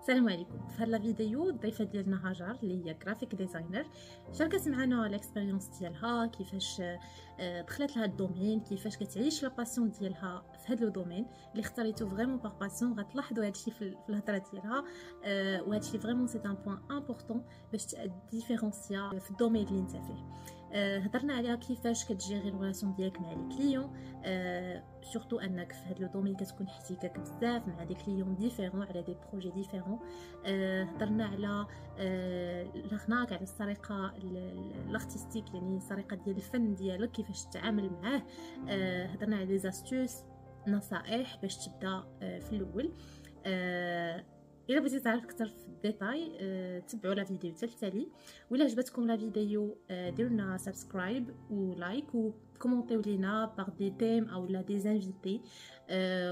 السلام عليكم. في هذا الفيديو الضيفه ديالنا هاجر اللي هي جرافيك ديزاينر شاركت معنا الاكسبيريونس ديالها كيفاش دخلت لهذا الدومين، كيفاش كتعيش لا باسيون ديالها في هذا الدومين اللي اختاريتو فريمون باغ باسيون. غتلاحظوا هذا الشيء في الهضره ديالها، وهذا الشيء فريمون سي ان بوين امبورطون باش تديفيرونسيا في الدومين اللي انت فيه. هضرنا عليها كيفاش كتجيري الريلاسيون ديالك مع لي كليون، سورتو انك في هذا الدومين كتكون احتكاك بزاف مع دي كليون ديفيرون على دي بروجي ديفيرون. هضرنا على الغناك، على الطريقه الارتستيك، يعني الطريقه ديال الفن ديالك كيفاش تتعامل معاه. هضرنا على لي زاستوس، نصائح باش تبدا في الاول. الا بغيتي تعرف اكثر في الديتاي تبعوا لا فيديو حتى التالي. وإلا عجبتكم لا فيديو ديروا لنا سبسكرايب ولايك وكومونتيو لينا باغ دي تيم او لا دي انفيتي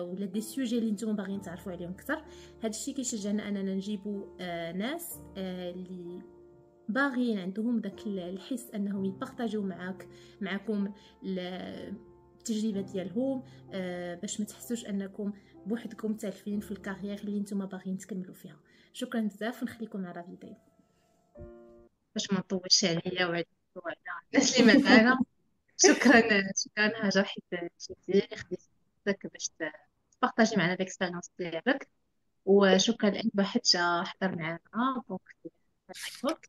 ولا دي سوجي اللي نتوما باغيين تعرفوا عليهم اكثر. هذا الشيء كيشجعنا اننا نجيبوا ناس اللي باغيين عندهم داك الحس انهم يبارطاجيو معكم التجربه ديالهم، باش ما تحسوش انكم بوحدكم تالفين في الكارير اللي نتوما باغيين تكملوا فيها. شكرا بزاف ونخليكم مع الفيديو باش ما نطولش عليا وعلى الناس اللي معانا. شكرا شكرا هاجر، حيت جيتي خديتي وقتك باش تبارطاجي معنا الاكسبيريونس ديالك، وشكرا لاي واحد جا حضر معنا دونك في التوك.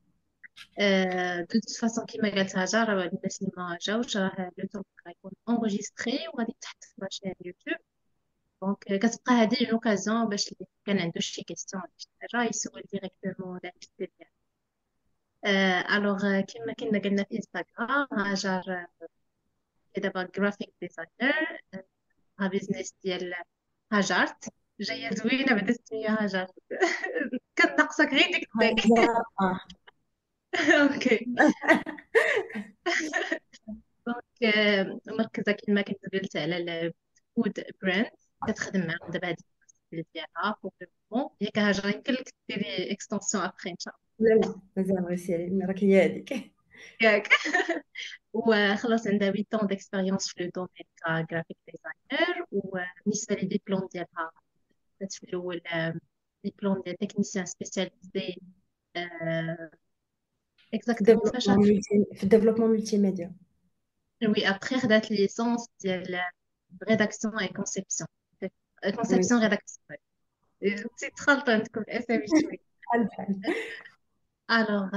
دو فاسون كيما قالت هاجر، الناس اللي ما جاوش راه لو توك غيكون اونغيستري وغادي تحط في لاشين يوتيوب. دونك كتبقى هذه اون اوكازيون باش اللي كان عنده شي كيستيون ولا شي حاجه يسول ديريكتومون الانفيتي ديالنا. الوغ كما كنا قلنا في انستغرام، هاجر دابا جرافيك ديزاينر. ها بيزنس ديال هاجرت، جايه زوينه بعدا السميه هاجر. كان ناقصك غير ديك التاي. هاجر اوكي. دونك مركزه كما كنت قلت على الفود براند، كتخدم معاهم دابا هذه ديالها بوغ لو مومون. ياك هاجر يمكن لك ديري اكستنسيون ابخي ان شاء الله. لا مازال غير راك هي هذيك. ياك. وخلاص عندها 8 ans d'expérience في لو دومين كجرافيك ديزاينر. وبالنسبه لي ديبلوم ديالها خدات في الاول ديبلوم ديال تكنيسيان سبيسياليزي اكزاكتومون فاش. في الديفلوبمون ملتي ميديا. وي ابخي خدات ليسونس ديال ريداكسيون اي كونسيبسيون، وي كونسيبسيون ريداكسيون. تخلطوا عندكم الاسامي شويه. بحال بحال. الوغ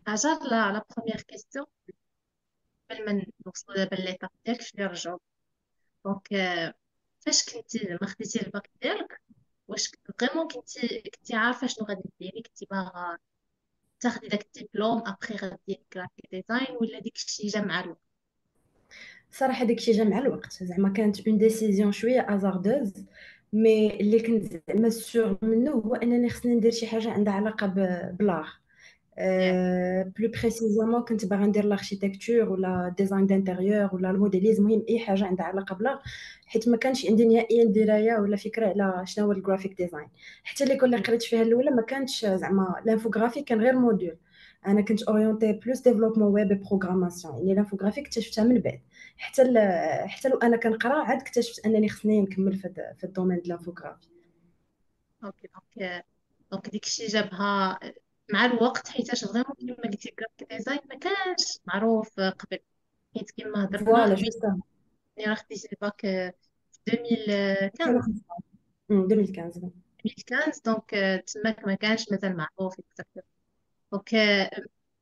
هاجر، لا بروميير كيستيون قبل ما نوصلوا دابا ليطاب ديالك شنو نرجعوا. دونك فاش كنتي زعما خديتي الباك ديالك، واش فريمون كنتي عارفه شنو غادي ديري؟ كنتي باغا تاخدي داك الدبلوم ابخي غديري جرافيك ديزاين، ولا ديك الشيء جا مع الوقت؟ صراحه داكشي جا مع الوقت، زعما كانت اون ديسيزيون شويه ازاردوز، مي اللي كنت زعما سور منه هو انني خصني ندير شي حاجه عندها علاقه بلاغ. ياك. بلو بريسيزومون كنت باغا ندير لاركيتكتور ولا ديزاين دانتيريور ولا الموديليزم، المهم اي حاجه عندها علاقه بلا، حيت ما كانش عندي نهائيا درايه ولا فكره على شنو هو الجرافيك ديزاين. حتى اللي قريت فيها الاولى ما كانتش زعما الانفوغرافي، كان غير موديول. انا كنت اورينتي بلوس ديفلوبمون ويب بروغراماسيون، يعني الانفوغرافي اكتشفتها من بعد. حتى لو انا كنقرا عاد اكتشفت انني خصني نكمل في الدومين ديال الانفوغرافي. اوكي. دونك ديك الشيء جابها مع الوقت، حيتاش فريمون كيما قلتي جرافيك ديزاين ما كانش معروف قبل. حيت كيما هضرنا فوالا حيت جوست راه خديتي الباك في 2015. 2015. 2015 دونك تماك ما كانش مازال معروف اكزاكتومون. دونك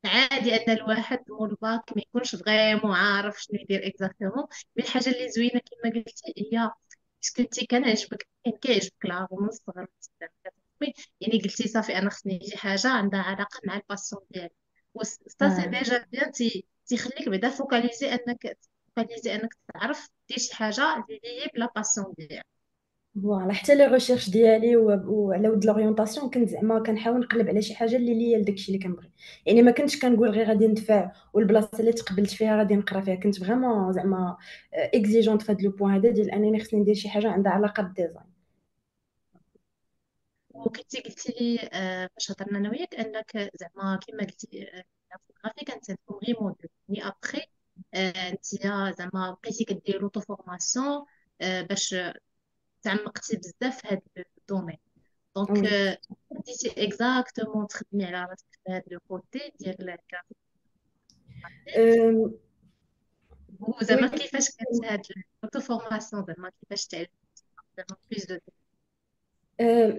عادي ان الواحد مول الباك ما يكونش فريمون عارف شنو يدير اكزاكتومون. مي الحاجه اللي زوينه كما قلتي هي باسكو انت كان كيعجبك العاب من الصغر كتعرفي، يعني قلتي صافي انا خصني شي حاجه عندها علاقه مع الباسيون ديالي. و سا سي اه ديجا بيان تيخليك بعدا فوكاليزي انك تعرف دير شي حاجه اللي هي بلا باسيون ديالك. فوالا. حتى لي ريشيرش ديالي وعلى ود لورينتاسيون كنت زعما كنحاول نقلب على شي حاجه اللي ليا لداكشي اللي كنبغي، يعني ما كنتش كنقول غير غادي ندفع والبلاصه اللي تقبلت فيها غادي نقرا فيها. كنت فريمون زعما اكزيجونت في هذا لو بوين هذا ديال انني خصني ندير شي حاجه عندها علاقه بالديزاين. وكنتي قلتي لي فاش هضرنا انا وياك انك زعما كما قلتي الفوتوغرافي كانت عندكم غير موديل، يعني ابخي انت زعما بقيتي كديري لوطو فورماسيون باش تعمقتي بزاف في هذا الدومين. دونك وي. بديتي اكزاكتومون تخدمي على راسك في هذا لو كوتي ديال الجرافيك. أم، وزعما وي. كيفاش كانت هاد الأوتو فورماسيون، زعما كيفاش تعلمتي زعما بليس دو.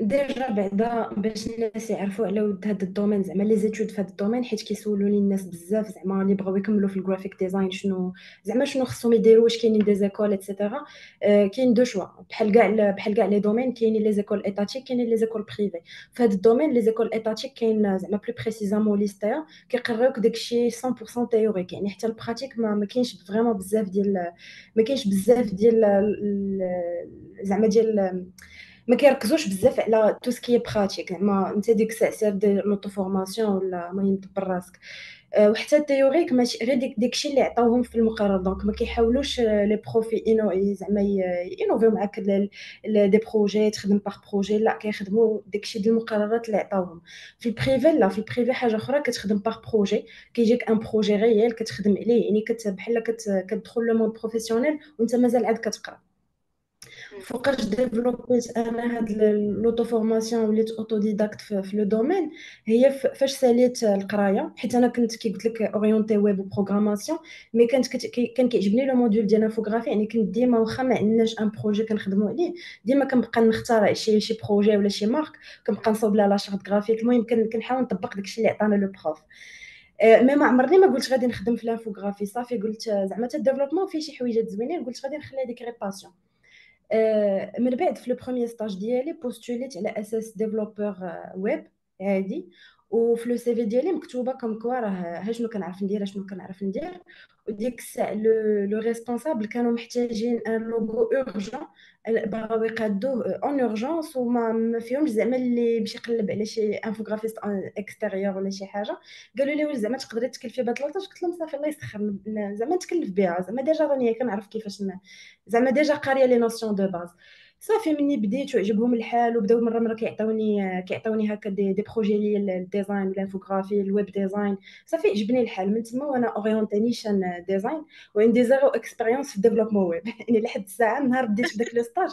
ديجا بعدا باش الناس يعرفوا على ود هذا الدومين، زعما لي زيتود في هذا الدومين، حيت كيسولوني الناس بزاف زعما اللي بغاو يكملوا في الجرافيك ديزاين شنو زعما شنو خصهم يديروا، واش كاينين دي زيكول ايتترا. كاين دو شوا بحال كاع بحال كاع لي دومين، كاينين لي زيكول ايتاتيك كاينين لي زيكول بريفي. في هذا الدومين لي زيكول ايتاتيك كاين زعما بلو بريسيزامون ليستيا كيقراوك داكشي 100% تيوريك، يعني حتى البراتيك ما كاينش فريمون بزاف ديال، ما كاينش بزاف ديال زعما ديال، ما كيركزوش بزاف على تو سكي براتيك، زعما انت ديك الساعه سير دير لوطو فورماسيون ولا المهم دبر راسك. وحتى التيوريك ماشي غير داكشي اللي عطاوهم في المقرر، دونك ما كيحاولوش لي بروفي انو زعما ينوفيو معاك دي بروجي تخدم باغ بروجي، لا كيخدموا داكشي ديال المقررات اللي عطاوهم. في البريفي لا، في البريفي حاجه اخرى، كتخدم باغ بروجي، كيجيك ان بروجي ريال كتخدم عليه، يعني بحال كتدخل لو مود بروفيسيونيل وانت مازال عاد كتقرا. فوقاش ديفلوبيت انا هاد لوطو فورماسيون وليت اوتو ديداكت في لو دومين، هي فاش ساليت القرايه، حيت انا كنت كي قلت لك اورينتي ويب وبروغراماسيون، مي كان كيعجبني لو موديول ديال الانفوغرافي، يعني كنت ديما واخا ما عندناش ان بروجي كنخدموا عليه، ديما كنبقى نختار شي بروجي ولا شي مارك، كنبقى نصوب لها لا شارت غرافيك، المهم كنحاول نطبق داكشي اللي عطانا لو بروف. مي ما عمرني ما قلت غادي نخدم في الانفوغرافي، صافي قلت زعما حتى الديفلوبمون فيه شي حويجات زوينين، قلت غادي نخلي هذيك غير باسيون. من بعد في لو بروميير ستاج ديالي بوستوليت على اساس ديفلوبور ويب عادي، وفي لو سي في ديالي مكتوبه كوم كوا راه ها شنو كنعرف ندير شنو كنعرف ندير. وديك الساعه لو ريسبونسابل كانوا محتاجين ان لوغو اورجون، بغاو يقادوه اون اورجونس، وما ما فيهمش زعما اللي باش يقلب على شي انفوغرافيست اكستيريور ولا شي حاجه. قالوا لي واش زعما تقدري تكلفي بهاد لاطاج، قلت لهم صافي الله يسخر، زعما نتكلف بها، زعما ديجا راني كنعرف كيفاش زعما ديجا قاريه لي نوسيون دو باز. صافي مني بديت وعجبهم الحال، وبداو مره مره كيعطيوني هكا دي بروجي لي الديزاين والانفوغرافي الويب ديزاين. صافي عجبني الحال من تما، وانا اورينتي نيشان ديزاين، وعندي زيرو اكسبيريونس في الديفلوبمون ويب يعني لحد الساعه نهار بديت في داك لو ستاج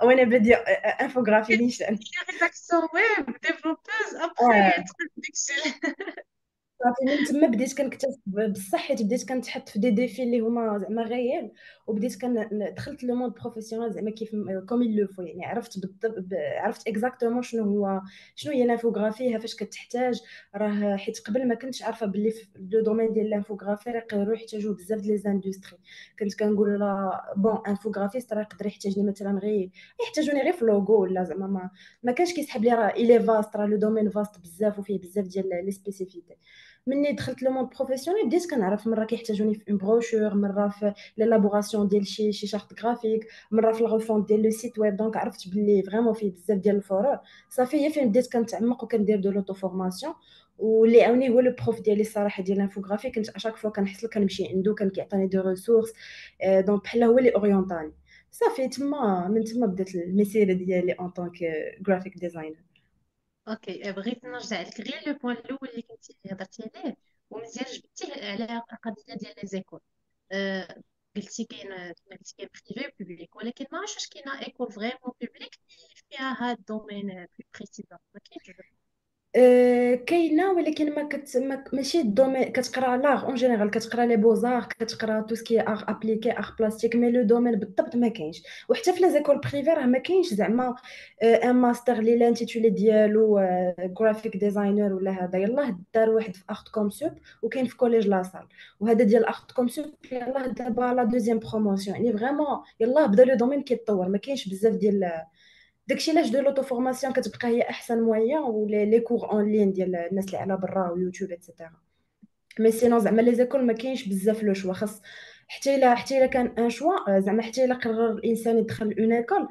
وانا باديه انفوغرافي نيشان. ريداكسيون ويب ديفلوبوز ابخي اه دخلت داكشي. صافي من تما بديت كنكتسب بصح، حيت بديت كنتحط في دي ديفي اللي هما زعما غيال، وبديت دخلت لو مود بروفيسيونال زعما كيف كوم لو فو، يعني عرفت بالضبط، عرفت اكزاكتومون شنو هي الانفوغرافي، فاش كتحتاج. راه حيت قبل ما كنتش عارفه باللي في لو دومين ديال الانفوغرافي راه يقدروا يحتاجوا بزاف ديال لي زاندستري. كنت كنقول لا بون انفوغرافيست راه يقدر يحتاجني مثلا غير يحتاجوني غير في لوغو، ولا زعما ما كانش كيسحب لي، راه الي فاست، راه لو دومين فاست بزاف وفيه بزاف ديال لي سبيسيفيتي. مني دخلت لو مون بروفيسيونيل بديت كنعرف، مره كيحتاجوني في اون بروشور، مره في لابوراسيون ديال شي شارت غرافيك، مره في الغوفون ديال لو سيت ويب، دونك عرفت باللي فريمون فيه بزاف ديال الفروع. صافي هي فين بديت كنتعمق وكندير دو لوطو فورماسيون. واللي عاوني هو لو بروف ديالي الصراحه ديال الانفوغرافي، كنت اشاك فوا كنحصل كنمشي عنده، كان كيعطيني دو ريسورس، دونك بحال هو اللي اورينتاني. صافي تما من تما بدات المسيره ديالي اون طونك جرافيك ديزاينر. اوكي، بغيت نرجع لك غير لو بوين الاول اللي كنتي هضرتي عليه، ومزيان جبتيه على القضيه ديال لي زيكول. آه، قلتي كاين كما قلتي كاين بريفي وبوبليك، ولكن ما عرفتش واش كاينه ايكول فريمون بوبليك اللي فيها هاد الدومين بلو بريسيزون، ما كاينش. كاينه، ولكن ماشي الدومين كتقرا لاغ اون جينيرال، كتقرا لي بوزار، كتقرا تو سكي اغ ابليكي اغ بلاستيك، مي لو دومين بالضبط ما كاينش. وحتى في لي زيكول بريفي راه ما كاينش زعما ان ماستر اللي لانتيتولي ديالو جرافيك ديزاينر ولا هذا. يلاه دار واحد في اخت كوم سوب، وكاين في كوليج لاصال، وهذا ديال اخت كوم سوب يلاه دابا لا دوزيام بروموسيون، يعني فريمون يلاه بدا لو دومين كيتطور، ما كاينش بزاف ديال داكشي. علاش دو لوطو فورماسيون كتبقى هي احسن مويان، ولا لي كور اون لين ديال الناس اللي على برا ويوتيوب ايتترا. مي سينون زعما لي زيكول ما كاينش بزاف لو شوا، خاص حتى الا كان ان شوا، زعما حتى الا قرر الانسان يدخل اون ايكول،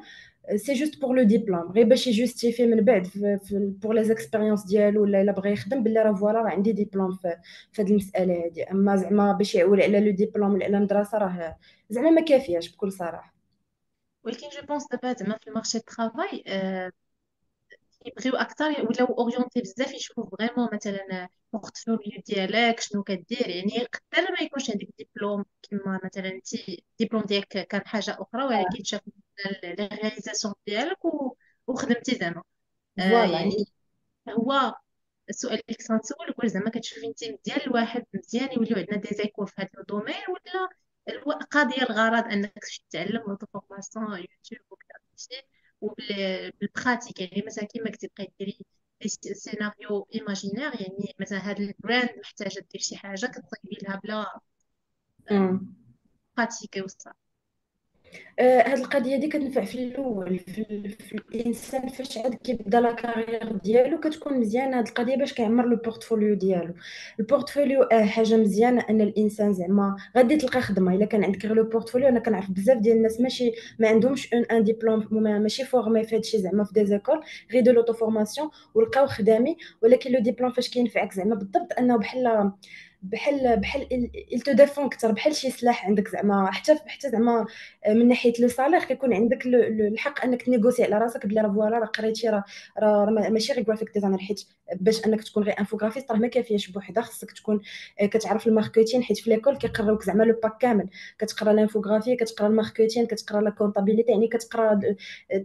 سي جوست بور لو ديبلوم، غير باش يجوستيفي من بعد بور لي زيكسبيريونس ديالو، ولا الا بغى يخدم باللي راه فوالا راه عندي ديبلوم في هاد المساله هادي. اما زعما باش يعول على لو ديبلوم ولا على المدرسه، راه زعما ما كافياش بكل صراحه. ولكن جو بونس دابا زعما في المارشي الترافاي يبغيو اكثر ولاو اورينتي بزاف، يشوفوا فريمون مثلا البورتفوليو ديالك شنو كدير، يعني يقدر ما يكونش عندك ديبلوم كما مثلا انت الدبلوم ديالك كان حاجه اخرى، ولكن شافوا لي رياليزاسيون ديالك وخدمتي زعما. فوالا يعني هو السؤال اللي كنت غنسولك، واش زعما كتشوفي انت مزيان الواحد مزيان يوليو عندنا دي زيكول في هذا الدومين، ولا القضيه الغرض انك تمشي تتعلم لوطو فورماسيون يوتيوب وكذا داكشي وبالبراتيك؟ يعني مثلا كيما كنتي بقيتي ديري دي سيناريو ايماجينير، يعني مثلا هاد البراند محتاجه دير شي حاجه كتصايبي لها بلا براتيكي وصح. هاد القضيه دي كتنفع في الاول في الانسان فاش عاد كيبدا لا كارير ديالو، كتكون مزيانه هاد القضيه باش كيعمر لو بورتفوليو ديالو. البورتفوليو حاجه مزيانه ان الانسان زعما غادي تلقى خدمه الا كان عندك غير لو بورتفوليو. انا كنعرف بزاف ديال الناس ماشي ما عندهمش ان ديبلوم، ماشي فورمي في هادشي زعما في دي زيكول، غير دو لوطو فورماسيون ولقاو خدامي. ولكن لو ديبلوم فاش كينفعك زعما بالضبط انه بحال il te défend اكثر، بحال شي سلاح عندك زعما. حتى زعما من ناحيه لو صالير كيكون عندك الحق انك تنيغوسي على راسك بلي راه فوالا راه قريتي راه ماشي غير جرافيك ديزاينر. حيت باش انك تكون غير انفوغرافيست راه ما كافياش بوحدها، خصك تكون كتعرف الماركتين. حيت في ليكول كيقراوك زعما لو باك كامل، كتقرا الانفوغرافي، كتقرا الماركتين، كتقرا لا كونطابيليتي، يعني كتقرا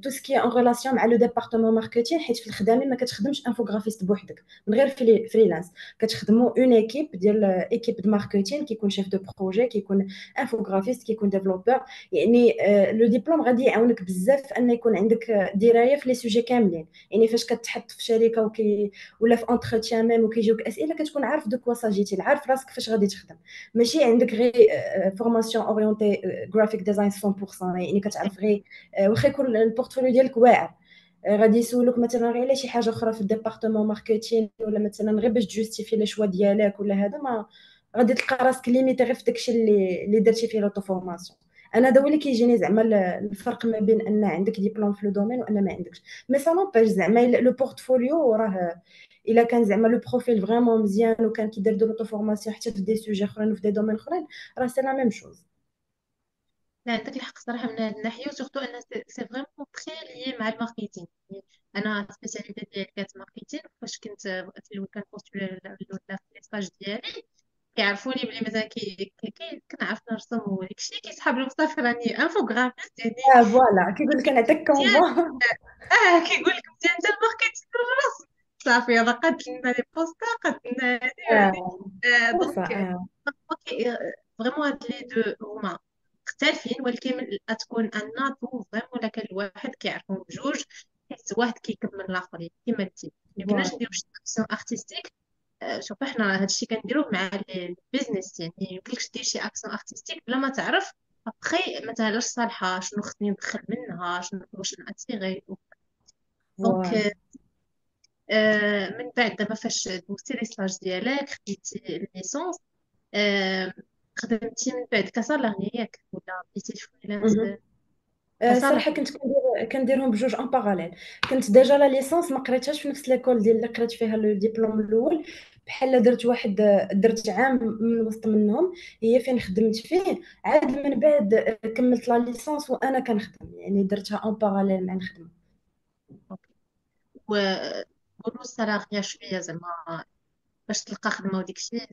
تو سكي ان ريلاسيون مع لو ديبارتمون ماركتين. حيت في الخدامه ما كتخدمش انفوغرافيست بوحدك من غير فريلانس، كتخدموا اون ايكيب ديال ايكيب دو ماركتين، كيكون شيف دو بروجي، كيكون انفوغرافيست، كيكون ديفلوبور. يعني لو ديبلوم غادي يعاونك بزاف ان يكون عندك درايه في لي سوجي كاملين. يعني فاش كتحط في شركه ولا في اونتروتيان ميم وكيجيوك اسئله، كتكون عارف دو كوا ساجيتي، عارف راسك فاش غادي تخدم. ماشي عندك غير فورماسيون اورينتي جرافيك ديزاين 100%، يعني كتعرف غير واخا يكون البورتفوليو ديالك واعر. غادي يسولوك مثلا غير على شي حاجه اخرى في الديبارتمون ماركتين، ولا مثلا غير باش تجوستيفي لي شوا ديالك ولا هذا، ما غادي تلقى راسك ليميتي غير في داكشي اللي درتي فيه لوطو فورماسيون. انا هذا هو اللي كيجيني زعما الفرق ما بين ان عندك ديبلوم في لو دومين وان ما عندكش. مي سا نوباش زعما لو بورتفوليو راه الا كان زعما لو بروفيل فريمون مزيان وكان كيدير دو لوطو فورماسيون حتى في دي سوجي اخرين وفي دي دومين اخرين، راه سي لا ميم شوز. لا عندك الحق صراحة من هذه الناحية، وسورتو أن سي فريمون تخي ليي مع الماركتينغ. يعني أنا سبيسياليتي ديالي كانت ماركتينغ. فاش كنت في الأول كنبوستولي في لي ستاج ديالي، كيعرفوني بلي مثلا كنعرف نرسم وداكشي، كيسحاب بصافي راني انفوغرافيست يعني. فوالا كيقول لك انا عندك مزيان. كونفا. كيقول لك مزيان انت الماركتينغ والرسم. صافي هذا قد لنا لي بوستا، قد لنا هادي. صح. دونك اوكي فريمون هاد لي دو هما مختلفين، ولكن تكون ان اتو فريمون. لكن الواحد كيعرفهم بجوج، حيت واحد كيكمل الاخر. كيما انت ميمكنناش فوالا نديرو شي اكسيون ارتستيك. شوف احنا هادشي كنديروه مع البيزنس، يعني ميمكنلكش دير شي اكسيون ارتستيك بلا ما تعرف ابخي مثلا علاش صالحه، شنو خصني ندخل منها، شنو واش ناتيغي. دونك فوالا. من بعد دابا فاش دوزتي لي ستاج ديالك خديتي الليسونس، آه، خدمتي من بعد كسالاري ياك ولا بديتي فريلانس صراحه كسالاري؟ كنت كنديرهم بجوج ان باراليل. كنت ديجا لا ليسونس ما قريتهاش في نفس ليكول ديال اللي قريت فيها لو ديبلوم الاول. بحال درت واحد، درت عام من وسط منهم هي فين خدمت فيه. عاد من بعد كملت لا ليسونس وانا كنخدم، يعني درتها ان باراليل مع الخدمه. اوكي. وقولوا السالاري شويه زعما باش تلقى خدمه وديك الشيء،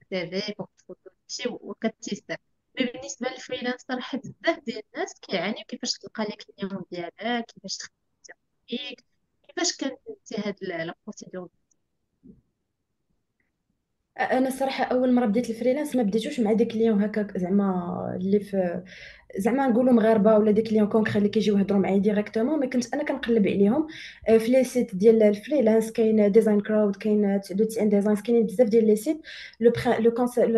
سيفي بورتفوليو داكشي وكتيسر. مي بالنسبه للفريلانس صراحه بزاف ديال الناس كيعانيو كيفاش تلقى لي كليون ديالك، كيفاش تخدم فيك، كيفاش كانت هاد لا بروسيدور. انا صراحه اول مره بديت الفريلانس ما بديتوش مع دي كليون هكاك زعما اللي في زعما نقولوا مغاربه ولا دي كليون كونكري اللي كيجيو يهضروا معايا ديريكتومون. ما كنت انا كنقلب عليهم في لي سيت ديال الفريلانس. كاين ديزاين كراود، كاين لو تي ان ديزاين، كاينين بزاف ديال لي سيت. لو كونسيبت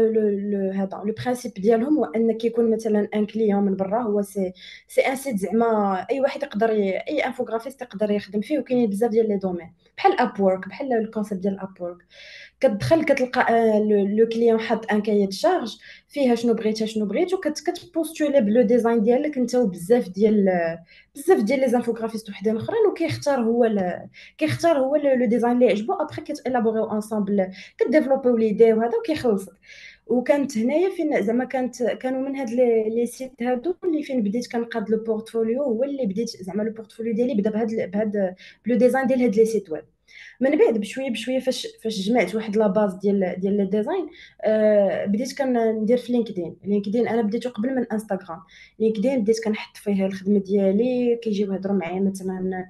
هذا لو برينسيپ ديالهم هو ان كيكون مثلا ان كليون من برا هو سي ان سيت زعما اي واحد يقدر اي انفوغرافيست يقدر يخدم فيه. وكاينين بزاف ديال لي دومين بحال اب وورك، بحال الكونسيبت ديال اب وورك. كتدخل كتلقى لو كليون حاط ان كايي شارج فيها شنو بغيتها شنو بغيت، وكتبوستولي بلو ديزاين ديالك انت وبزاف ديال لي زانفوغرافيست وحدين اخرين. وكيختار هو كيختار هو لو ديزاين اللي يعجبو. ابخي كتالابوريو انصامبل، كديفلوبيو ليدي وهذا وكيخلصك. وكانت هنايا فين زعما كانوا من هاد لي سيت هادو اللي فين بديت كنقاد لو بورتفوليو. هو اللي بديت زعما لو بورتفوليو ديالي بدا بهاد بلو ديزاين ديال هاد لي سيت ويب. من بعد بشويه بشويه فاش جمعت واحد لا باز ديال لي ديزاين، بديت كندير في لينكدين. انا بديته قبل من انستغرام. لينكدين بديت كنحط فيه الخدمه ديالي، كيجيو يهضروا معايا مثلا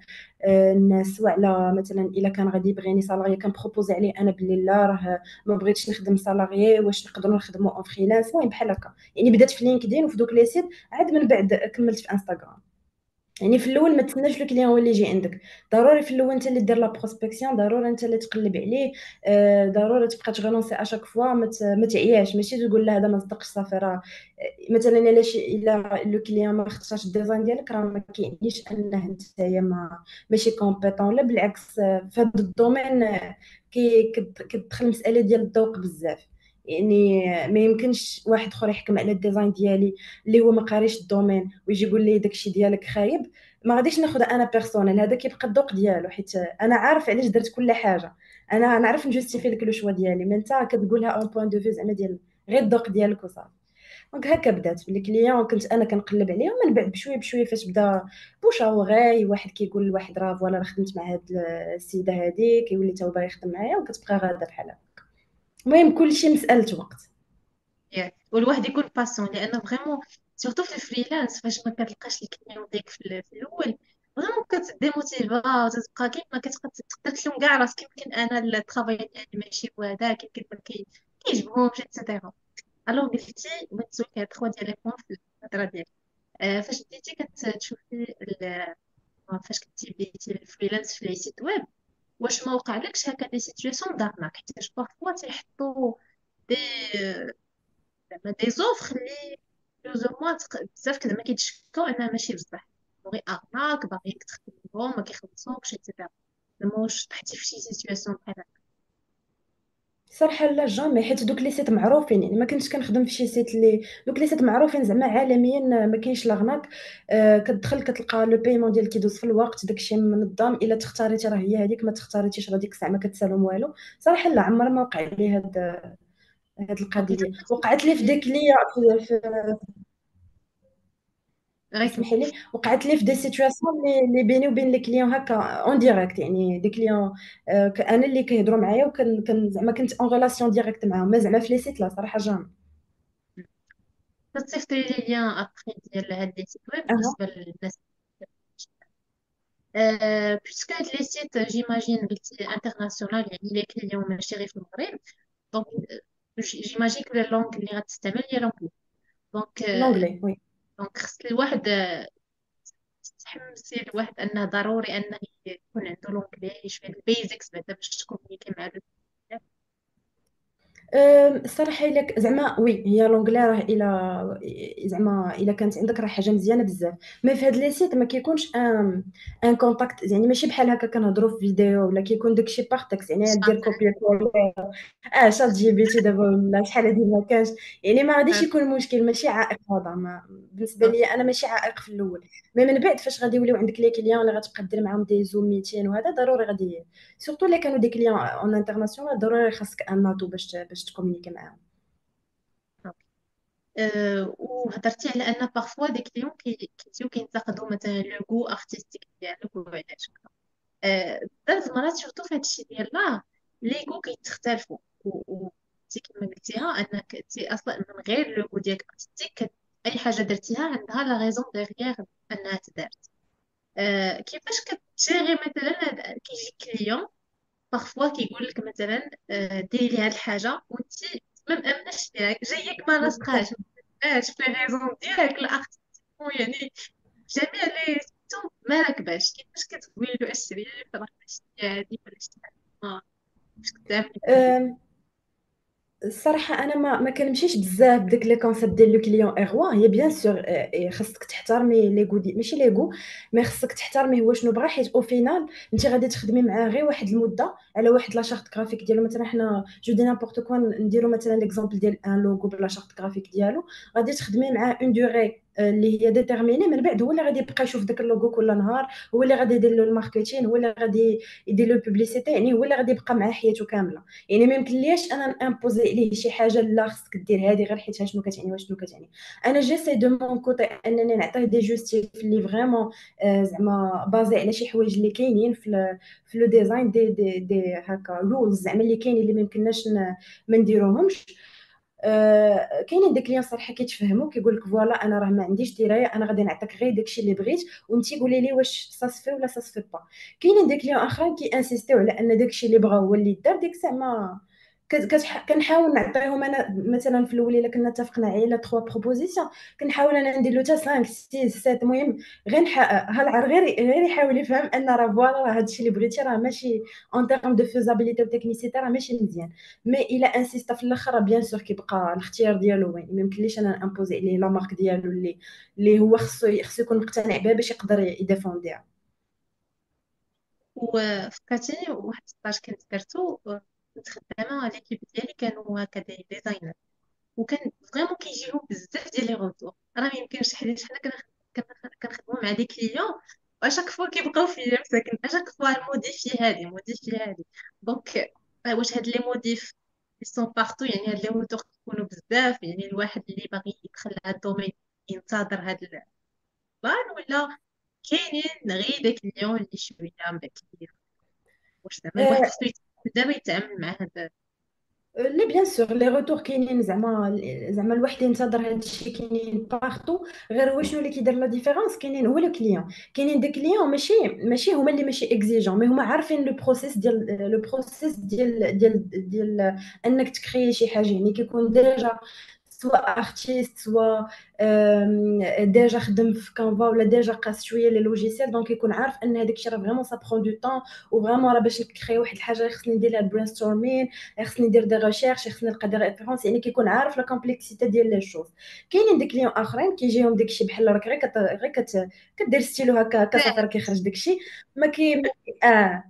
الناس، وعلى مثلا الا كان غادي يبغيني سالاري كنبروبوزي عليه انا بلي لا راه ما بغيتش نخدم سالاري، واش نقدروا نخدموا اون فريلانس. المهم بحال هكا يعني بدات في لينكدين وفي دوك لي سيت، عاد من بعد كملت في انستغرام. يعني في الاول ما تسناش لو كليون هو اللي يجي عندك، ضروري في الاول انت اللي دير لا بروسبكسيون، ضروري انت اللي تقلب عليه، ضروري تبقى تغلونسي اشاك فوا، ما تعياش، ماشي تقول لا هذا ما صدقش صافي راه. مثلا الا الا لو كليون ما اختارش الديزاين ديالك، راه ما كاينش انه نتايا ماشي كومبيتون. لا بالعكس، في هذا الدومين كتدخل مساله ديال الذوق بزاف. يعني ما يمكنش واحد اخر يحكم على الديزاين ديالي اللي هو ما قاريش الدومين ويجي يقول لي داكشي ديالك خايب. ما غاديش ناخذ انا بيرسونيل، هذا كيبقى الذوق ديالو، حيت انا عارف علاش درت كل حاجه. انا نعرف نجوستيفي لك لو شوا ديالي، ما انت كتقولها اون بوين دو في زعما ديال غير الذوق ديالك وصافي. دونك هكا بدات بلي كليون كنت انا كنقلب عليهم، من بعد بشويه بشويه فاش بدا بوشاوغي واحد كيقول لواحد راه فوالا راه خدمت مع هاد السيده هادي، كيولي حتى هو باغي يخدم معايا، وكتبقى غاده بحال هكا. المهم كلشي مساله وقت. ياك والواحد يكون باسون، لان فريمون سورتو في الفريلانس فاش ما كتلقاش الكليون ديالك في الاول فريمون كتديموتيفا وتبقى كيما تقدر تلوم كاع راسك. يمكن انا الترافاي ديالي ماشي هو هذاك، يمكن ما كيعجبهمش اتسيتيرا. الوغ قلتي بغيت نسولك على 3 ديال لي بوين في الهضره ديالك. فاش بديتي كتشوفي فاش كنتي بديتي الفريلانس في لي سيت ويب، واش ما وقعلكش هكا دي سيتوياسيون دارناك؟ حيت بارفوا تيحطوا دي زعما دي زوفر اللي بلوز او موان بزاف كده ما كيتشكاو انها ماشي بصح، بغي ارناك باغيك تخدم لهم ما كيخلصوكش ايتترا. زعما واش طحتي في شي سيتوياسيون بحال هكا؟ صراحه لا جامي، حيت دوك لي سيت معروفين. يعني ما كنتش كنخدم في شي سيت اللي دوك لي سيت معروفين زعما عالميا، ما كاينش لاغناك. كتدخل كتلقى لو بايمون ديالك كيدوز في الوقت، داكشي منظم. الا تختاريتي راه هي هذيك، ما تختاريتيش راه ديك الساعه ما كتسالهم والو. صراحه لا، عمر ما وقع لي هاد دونك القضيه. انت وقعت لي في ديك لي غير اسمحي كمل. لي، وقعت لي في دي سيتوياسيون اللي بيني وبين لي كليون هكا اون ديريكت. يعني دي كليون انا اللي كيهضروا معايا، زعما كنت اون ريلاسيون ديريكت معاهم، ما زعما في لي سيت لا صراحه جامي. تصيفط لي ليان ابخي ديال هاد لي سيت ويب اها. بالنسبه للناس. بويسكو هاد لي سيت جيماجين قلتي انترناسيونال، يعني لي كليون ماشي غير في المغرب، دونك جيماجين كو اللونغ اللي غتستعمل هي لونجلي. دونك لونجلي وي. دونك خص الواحد تحمسي الواحد انه ضروري انه يكون عنده لونجلي شويه البيزكس بعدا باش تكومونيكي مع الصراحه الا زعما وي، هي لونجلي راه الا زعما الا كانت عندك راه حاجه مزيانه بزاف. مي في هاد لي سيت ما كيكونش ان كونتاكت، يعني ماشي بحال هكا كنهضروا في فيديو ولا كيكون داكشي باغ تكست، يعني دير كوبي كول. شات جي بي تي دابا ولا شحال هادي ما كانش. يعني ما غاديش يكون مشكل، ماشي عائق هذا. بالنسبه لي انا ماشي عائق في الاول. مي من بعد فاش غادي يوليو عندك لي كليون اللي غتبقى دير معاهم دي زوم ميتين وهذا، ضروري غادي سورتو اللي كانوا دي كليون اون انترناسيونال، ضروري خاصك ان ناتو باش تكومونيكي معاهم. وهضرتي على ان بارفوا دي كليون كيجيو كينتقدوا مثلا لوغو ارتستيك ديالك وعلاش. بزاف المرات سورتو في هادشي ديال لا ليغو كيتختلفوا انت كما قلتيها انك انت اصلا من غير لوغو ديالك ارتستيك اي حاجه درتيها عندها لا ريزون ديغيغ انها تدارت. كيفاش كتجيري مثلا كيجي كليون بارفوا كيقول لك مثلا ديري لي هاد الحاجه وانت ما مامناش فيها، جايك ما لاصقاش في لي ريزون ديالك الارتستيكمون، يعني جميع لي سيمتوم ما راكباش. كيفاش كتقولي له اشري راه شتي هادي ولا شتي هادي؟ كيفاش كتعاملي مع هادو؟ أم، الصراحه انا ما كنمشيش بزاف بداك لي كونسيبت ديال لو كليون اغوا. هي بيان سور خاصك تحترمي لي غو ماشي لي غو، مي خاصك تحترمي هو شنو بغا، حيت او فينال انت غادي تخدمي معاه غير واحد المده على واحد لا شارت غرافيك ديالو. مثلا حنا جو دي نيمبورط كوا نديرو مثلا ليكزامبل ديال ان لوغو بلا شارت غرافيك ديالو، غادي تخدمي معاه اون دوغي اللي هي ديتيرميني، من بعد هو اللي غادي يبقى يشوف داك اللوغو كل نهار، هو اللي غادي يدير له الماركتين، هو اللي غادي يدير له البوبليسيتي، يعني هو اللي غادي يبقى معاه حياته كامله. يعني ما يمكنليش انا امبوزي عليه شي حاجه، لا خصك دير هذه غير حيت شنو كتعني وشنو كتعني. انا جيسي دو مون كوتي انني نعطيه دي جوستيف اللي فريمون زعما بازي على شي حوايج اللي كاينين في لو ديزاين، دي هكا رولز زعما اللي كاينين اللي ما يمكنناش ما نديروهمش. كاينين دي كليون صراحه كيتفهموا، كيقول لك فوالا انا راه ما عنديش درايه، انا غادي نعطيك غير داكشي اللي بغيت وانت قولي لي واش ساسفي ولا ساسفي با. كاينين دي كليون اخرين كي انسيستيو على ان داكشي اللي بغا هو اللي دار، ديك الساعه ما كنحاول نعطيهم. انا مثلا في الاول الا كنا اتفقنا على 3 بروبوزيسيون، كنحاول انا ندير له حتى 5 6 7، المهم غير نحقق هالعر، غير يحاول يفهم ان راه فوالا راه هادشي اللي بغيتي راه ماشي اون تيرم دو فيزابيليتي وتكنيسيتي راه ماشي مزيان. مي الا انسيستا في الاخر بيان سور كيبقى الاختيار ديالو، يعني ما يمكنليش انا نامبوزي عليه لا مارك ديالو اللي هو خصو يكون مقتنع بها باش يقدر يديفونديها. وفكرتيني واحد السطاج كنت درتو، كنت خدامه ليكيب ديالي كانوا هكا ديزاينر، وكان فريمون كيجيهم بزاف ديال لي روتور. راه ما يمكنش حيت حنا كنخدموا مع دي كليون، واشاك فوا كيبقاو فيا مساكن، اشاك فوا موديفي هادي موديفي هادي. دونك واش هاد لي موديف سون بارتو؟ يعني هاد لي روتور كيكونوا بزاف، يعني الواحد اللي باغي يدخل لهاد الدومين ينتظر هاد البلان، ولا كاينين غير داك اليوم اللي شويه مبكرين؟ واش زعما الواحد خصو دابا يتعامل مع هاد؟ لا بيان سور لي روتور كاينين، زعما الواحد ينتظر هذا الشيء، كاينين بارتو. غير هو شنو اللي كيدير لا ديفيرونس؟ كاينين هو لو كليون، كاينين دي كليون ماشي هما اللي ماشي اكزيجون، مي هما عارفين لو بروسيس ديال انك تكري شي حاجه، يعني كيكون ديجا سواء ارتيست سواء ديجا خدم في كانفا ولا ديجا قاس شويه لي لوجيسيال، دونك يكون عارف ان هذاك الشيء راه فريمون سا برون دو طون، وفريمون راه باش نكري واحد الحاجه خصني ندير لها البرين ستورمين، خصني ندير دي ريشيرش، خصني نلقى دي ريفيرونس، يعني كيكون عارف لا كومبلكسيتي ديال لي شوز. كاينين دي كليون اخرين كيجيهم داكشي بحال راك كدير ستيلو هكا صافي راه كيخرج داكشي، ما كي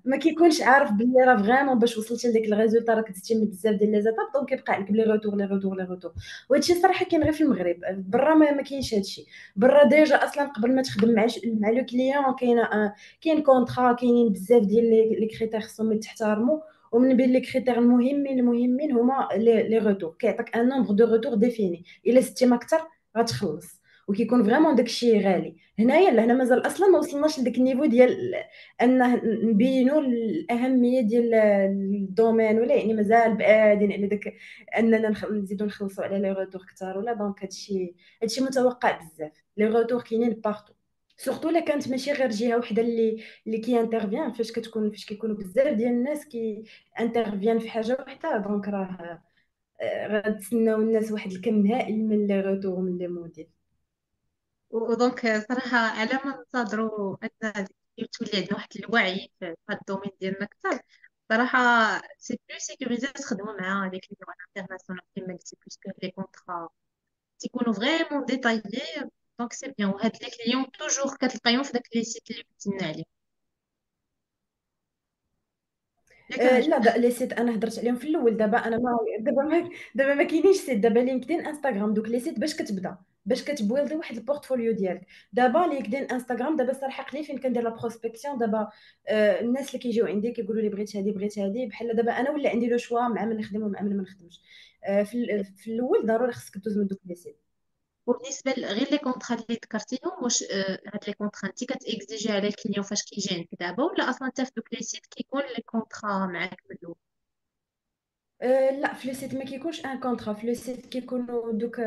ما كيكونش عارف بلي راه فريمون باش وصلتي لديك الريزولطا راك دزتي من بزاف ديال لي زيتاب، دونك كيبقى عليك بلي روتور لي روتور لي روتور. وهادشي الصراحه كاين غير في المغرب، برا ما كاينش هادشي. برا ديجا اصلا قبل ما تخدم مع لو كليون كاين كونطرا، كاينين بزاف ديال لي كريتير خصهم يتحترموا، ومن بين لي كريتير المهمين هما لي روتور. كيعطيك ان نومبر دو روتور ديفيني، الا زدتي ما اكثر غتخلص، وكيكون فريمون داكشي غالي. هنايا لهنا مازال اصلا ما وصلناش لداك النيفو ديال انه نبينوا الاهميه ديال الدومين، ولا يعني مازال بعادين على داك اننا نزيدوا نخلصوا على لي روتور كثار ولا. دونك هادشي متوقع بزاف. لي روتور كاينين بارتو، سورتو الا كانت ماشي غير جهه وحده اللي كي انترفيان، فاش كيكونوا بزاف ديال الناس كي انترفيان في حاجه وحده، دونك راه غتسناو الناس واحد الكم هائل من لي روتور ومن لي موديل. ودونك صراحة على ما ننتظروا أن تولي عندنا واحد الوعي في هذا الدومين ديالنا أكثر، صراحة سي بلو سيكوريزي تخدموا مع لي كليون انترناسيونال كيما قلتي، باسكو لي كونطرا تيكونوا فريمون ديتايي. دونك سي بيان، وهاد لي كليون توجور كتلقايهم في داك لي سيت اللي قلت لنا عليه. ياك لا هاجر؟ لي سيت انا هضرت عليهم في الاول، دابا انا ما دابا ما كاينينش سيت، دابا لينكدين انستغرام، دوك لي سيت باش كتبدا باش كتبويلدي واحد البورتفوليو ديالك. دابا لينكدين انستغرام دابا صراحه قليل فين كندير لا بروسبكسيون. دابا الناس اللي كيجيو عندي كيقولوا لي بغيت هذه بغيت هذه، بحال دابا انا ولا عندي لو شوا مع من نخدم ومع من ما نخدمش. في الاول ضروري خصك دوز من دوك لي سيت. وبالنسبة غير لي كونطرا اللي ذكرتيهم، واش هاد لي كونطرا انت كتاكزيجي على الكليون فاش كيجي عندك دابا، ولا اصلا حتى في دوك لي سيت كيكون لي كونطرا معاك من الاول؟ لا في لو سيت ما كيكونش ان كونطرا، في لو سيت كيكونوا دوك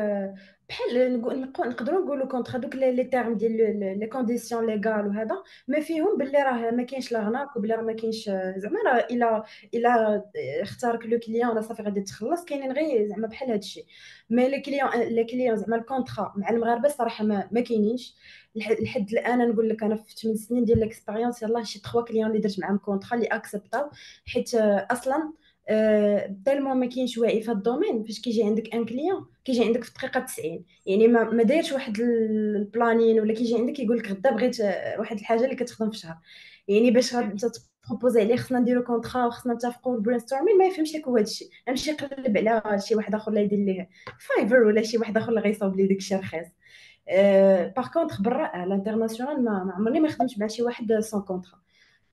بحال نقدروا نقولوا كونطرا، دوك لي تيرم ديال لي كونديسيون ليغال وهذا، ما فيهم باللي راه ما كاينش لاغناك، وبلا راه ما كاينش زعما راه الا اختارك لو كليون راه صافي غادي تخلص. كاينين غير زعما بحال هذا الشيء. مي لي كليون زعما الكونطرا مع المغاربه الصراحه ما كاينينش. لحد الان نقول لك انا في 8 سنين ديال ليكسبيريونس يلاه شي 3 كليون اللي درت معاهم كونطرا اللي اكسبتاو، حيت اصلا تالمون ما كاينش وعي في الدومين. فاش كيجي عندك ان كليون كيجي عندك في دقيقه 90، يعني ما دايرش واحد البلانين، ولا كيجي عندك يقول لك غدا بغيت واحد الحاجه اللي كتخدم في شهر. يعني باش انت تبروبوزي عليه خصنا نديرو كونطرا وخصنا نتفقوا البرين ستورمين، ما يفهمش لك هو هذا الشيء، يمشي يقلب على شي واحد اخر اللي يدير ليه فايفر ولا شي واحد اخر اللي غيصاوب ليه داك الشيء رخيص. باغ كونطخ برا على الانترناسيونال ما عمرني ما خدمت مع شي واحد سون كونطرا.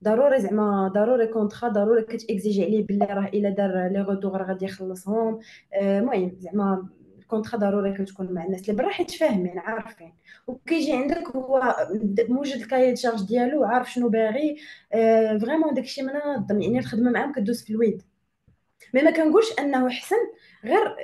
ضروري زعما ضروري كونطرا، ضروري كتاكزيجي عليه باللي راه الا دار لي غوتور راه غادي يخلصهم. المهم زعما الكونطرا ضروري كتكون مع الناس اللي برا حيت فاهمين عارفين، وكيجي عندك هو موجد الكاي شارج ديالو عارف شنو باغي. فريمون داكشي منظم، يعني الخدمه معاهم كدوز في الويد. مي ما كنقولش انه احسن، غير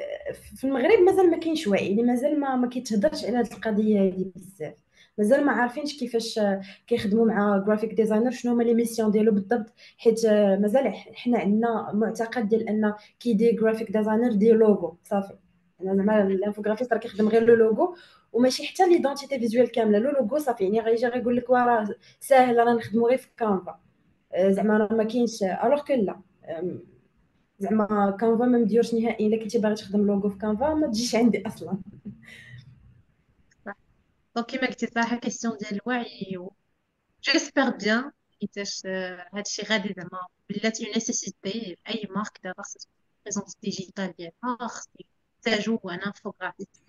في المغرب مازال ما كاينش وعي، يعني مازال ما كيتهضرش على هذه القضيه هذه بزاف. مازال ما عارفينش كيفاش كيخدموا مع جرافيك ديزاينر، شنو هما لي ميسيون ديالو بالضبط. حيت مازال حنا عندنا معتقد ديال ان كي دي جرافيك ديزاينر دي لوغو صافي. انا زعما الانفوغرافيست راه كيخدم غير لو لوغو، وماشي حتى ليدونتيتي فيزوال كامله. لو لوغو صافي، يعني غيجي غيقول لك راه ساهل راه نخدموا غير في كانفا. زعما راه ما كاينش الوغ كو لا. زعما كانفا ما مديورش نهائيا. الا كنتي باغي تخدم لوغو في كانفا ما تجيش عندي اصلا. صح. دونك كيما قلتي صراحه كيستيون ديال الوعي، و جيسبر بيان حيتاش هادشي غادي زعما ولات اون نيسيسيتي. اي مارك دابا خصها بريزونس ديجيتال ديالها، خص يحتاجوا ان انفوغرافيست.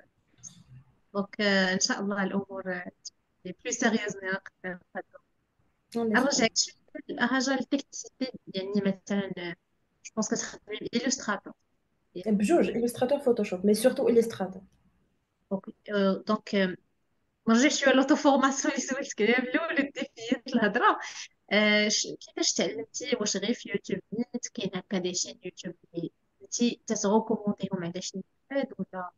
دونك ان شاء الله الامور تولي بلو سيريوزمون قدام هاد. اون اسبير. نرجعك شويه للحاجه اللي كتكتبي، يعني مثلا جو بونس كتخدمي بالإليستراتور. بجوج الستراتور فوتوشوب، مي سورتو الستراتور. دونك نرجع شويه لوطو فورماسيون اللي سولتك عليها من الاول وديت الهضره. كيفاش تعلمتي؟ واش غير في يوتيوب نيت؟ كاين هكا دي شين يوتيوب اللي انتي تتغوكومونديهم على شي واحد ولا؟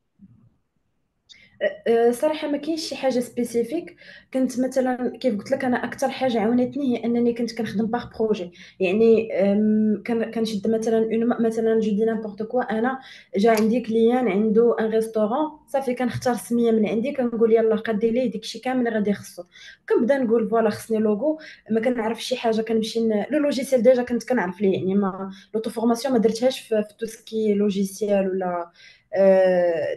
صراحه ما كاينش شي حاجه سبيسيفيك. كنت مثلا كيف قلت لك، انا اكثر حاجه عاونتني هي انني كنت كنخدم باغ بروجي. يعني كنشد مثلا مثلا جو دي نيمبورط كوا. انا جا عندي كليان عنده ان ريستورون، صافي كنختار السميه من عندي، كنقول يلا قادي لي داكشي كامل اللي غادي يخصو. كنبدا نقول فوالا خصني لوغو. ما كنعرفش شي حاجه كنمشي لو لوجيسيال ديجا كنت كنعرف ليه. يعني ما لوطو فورماسيون ما درتهاش في تو سكي لوجيسيال ولا.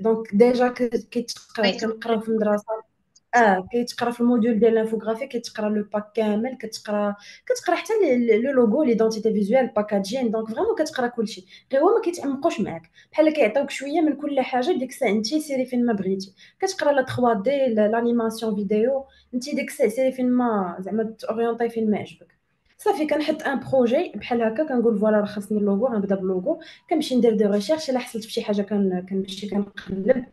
دونك ديجا كيتقرا بغيتو كنقراو في المدرسه. كيتقرا في الموديول ديال الانفوغرافي، كيتقرا لو باك كامل، كتقرا حتى لو لوغو ليدونتيتي فيزوال الباكاجين. دونك فريمون كتقرا كلشي، غير هو ما كيتعمقوش معاك. بحال كيعطيوك شويه من كل حاجه. ديك الساعه انت سيري فين ما بغيتي. كتقرا لا 3 دي لانيماسيون فيديو. انت ديك الساعه سيري فين ما زعما تورينتي فين ما عجبك. صافي كنحط ان بروجي بحال هكا، كنقول فوالا راه خاصني اللوغو، غنبدا باللوغو. كنمشي ندير دي ريشيرش، الا حصلت فشي حاجه كنمشي كنقلب.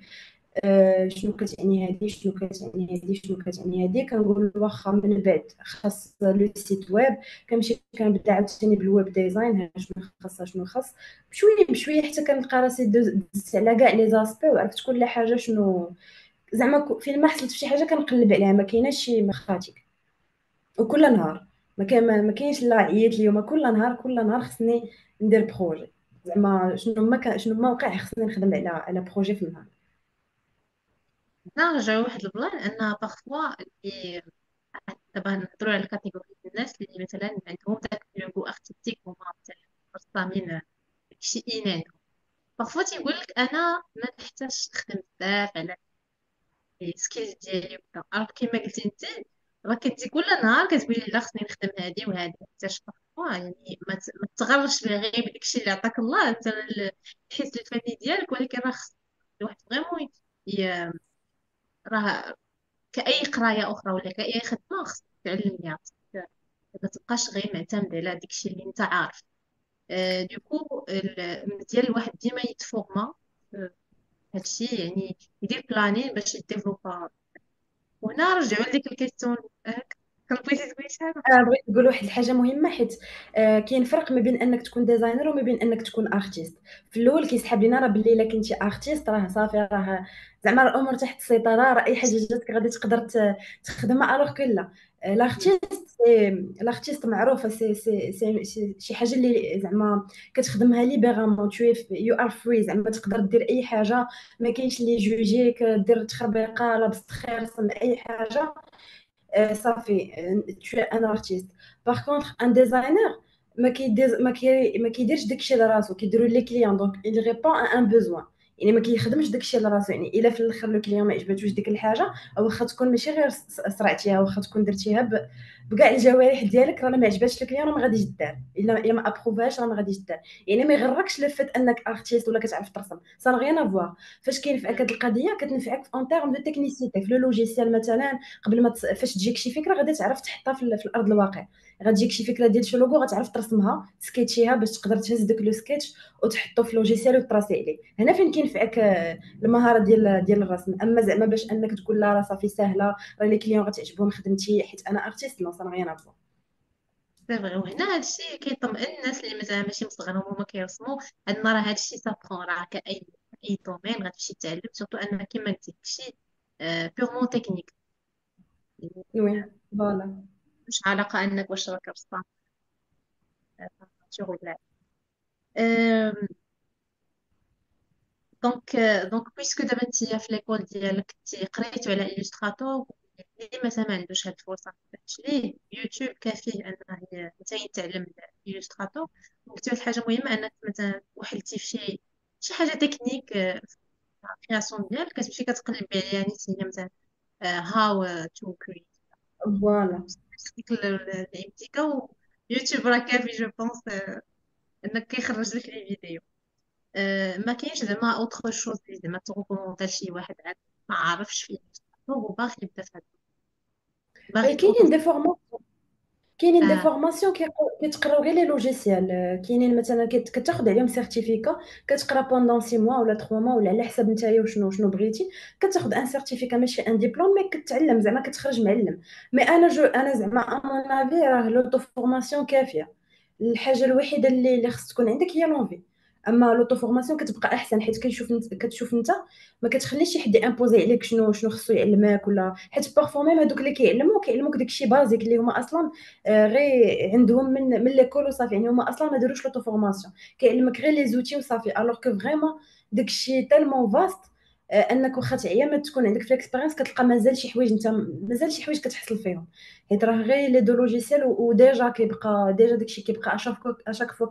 شنو كتعني هادي، شنو كتعني هادي، شنو كتعني هادي. كنقول واخا من بعد خاص لو سيت ويب. كنمشي كنبدا عاوتاني بالويب ديزاين، ها شنو خاص شنو خاص. بشويه بشويه حتى كنلقى راسي دزت على كاع لي زاسبي، وعرفت كل حاجه شنو. زعما فين ما حصلت فشي حاجه كنقلب عليها، ما كايناش شي مخاطي. وكل نهار ما كاينش لا عييت اليوم، كل نهار خصني ندير بروجي. زعما شنو ما وقع خصني نخدم على بروجي في النهار. نرجع واحد البلان ان باغفوا اللي دابا نهضروا على الكاتيجوري ديال الناس اللي مثلا عندهم داك لوغو ارتستيك، هما مثلا رسامين داكشي ان عندهم. باغفوا تيقول لك انا ما نحتاجش نخدم بزاف على السكيلز ديالي وكذا. الوغ كيما قلتي انت، راه كنتي كل نهار كتقولي لا خصني نخدم هادي وهادي. حتى باغفوا يعني ما تغرش غير بداكشي اللي عطاك الله مثلا الحس الفني ديالك، ولكن راه خص الواحد فريمون راه كأي قراية أخرى ولا كأي خدمة خصك تعلميها. خصك ما تبقاش غير معتمد على داكشي اللي انت عارف. دوكو مزيان الواحد ديما يتفورما في هادشي، يعني يدير بلانين باش يديفلوبا. وهنا رجعوا لديك الكيستيون. كان بغيتي تقولي شي حاجة؟ بغيت نقول واحد الحاجه مهمه، حيت كاين فرق ما بين انك تكون ديزاينر وما بين انك تكون ارتيست. في الاول كيسحب لينا راه باللي الا كنتي ارتيست راه صافي، راه زعما الامور تحت السيطره، راه اي حاجه جاتك غادي تقدر تخدمها. الوغ كو لا. لارتيست معروفه سي شي حاجه اللي زعما كتخدمها ليبيرامون. يو ار فري، زعما تقدر دير اي حاجه. ما كاينش اللي يجوجيك دير تخربيقه لابس خير صنع اي حاجه. صافي tu es un artiste. Par contre un designer ما كيديرش داكشي لراسو، كيديروا لي كليون. دونك il répond à un besoin. يعني ما كيخدمش داكشي على راسو. يعني الا في الاخر لو كليون ما عجباتوش ديك الحاجه، او واخا تكون ماشي غير صرعتيها، واخا تكون درتيها بكاع الجوارح ديالك، راه ما عجباتش الكليون، راه ما غاديش دار، الا ما ابروفاش راه ما غاديش دار. يعني ما يغركش لو فات انك ارتيست ولا كتعرف ترسم، سا غيان افوار. فاش كينفعك هاد القضيه كتنفعك اون تيرم دو تكنيسيتي في لو لوجيسيال مثلا. قبل ما فاش تجيك شي فكره غادي تعرف تحطها في الارض الواقع. غتجيك شي فكره ديال شي لوغو غتعرف ترسمها سكيتشيها باش تقدر تهز داك لو سكيتش وتحطو في لوجيسيال وتراسي عليه. هنا فين كينفعك المهاره ديال الرسم. اما زعما باش انك تقول لا راه صافي سهله، راه لي كليون غتعجبهم خدمتي حيت انا ارتيست، نو، صا غيان افوار. سي فري. وهنا هادشي كيطمئن الناس اللي مثلا ماشي مصغرين وهما كيرسموا، ان راه هادشي سابخون، راه كاي دومين غتمشي تعلم، سورتو ان كيما قلتي داكشي بيغمون تكنيك، وي فوالا. مش علاقه انك واش راك رسام ولا. دونك بويسكو دابا انتيا في ليكول ديالك كنتي قريتو على إليستراتور، اللي مثلا ما عندوش هاد الفرصه باش ليه يوتيوب كافيه انه حتى يتعلم إليستراتور. قلت واحد الحاجه مهمه، انك مثلا وحلتي في شي حاجه تكنيك في الكرياسيون ديالك، كتمشي كتقلبي عليها نيت، هي مثلا هاو تو كريت فوالا. ديك الامتيكا، ويوتيوب راه كافي جو بونس انك كيخرج لك لي فيديو. ما كاينش زعما اوتر شوز اللي زعما تغوكومونطا شي واحد عاد ما عارفش فيه هو باغي يبدا في هذا، باغي كاينين اوتو. دي فورماسيون، كاينين دي اه فورماسيون كيتقراو غير لي لوجيسيال. كاينين مثلا كتاخد عليهم سيرتيفيكا، كتقرا بوندون 6 موا ولا 3 موا ولا على حسب نتايا وشنو بغيتي. كتاخد ان سيرتيفيكا ماشي ان ديبلوم، مي كتعلم زعما كتخرج معلم. مي انا زعما مون افي راه لوطو فورماسيون كافيه. الحاجه الوحيده اللي خص تكون عندك هي لونفي. اما لوطو فورماسيون كتبقى احسن، حيت كتشوف انت، ما كتخليش شي حد امبوزي عليك شنو خصو يعلمك. ولا حيت بارفو ميم هذوك اللي كيعلموك داكشي بازيك اللي هما اصلا غير عندهم من ليكول وصافي. يعني هما اصلا ما داروش لوطو فورماسيون، كيعلمك غير لي زوتي وصافي. الوغ كو فريمون داكشي تالمون فاست، انك واخا تعيا ما تكون عندك في الاكسبيرينس كتلقى مازال شي حوايج كتحصل فيهم. حيت راه غير لي دو لوجيسيال وديجا كيبقى ديجا داكشي كيبقى اشاك فوا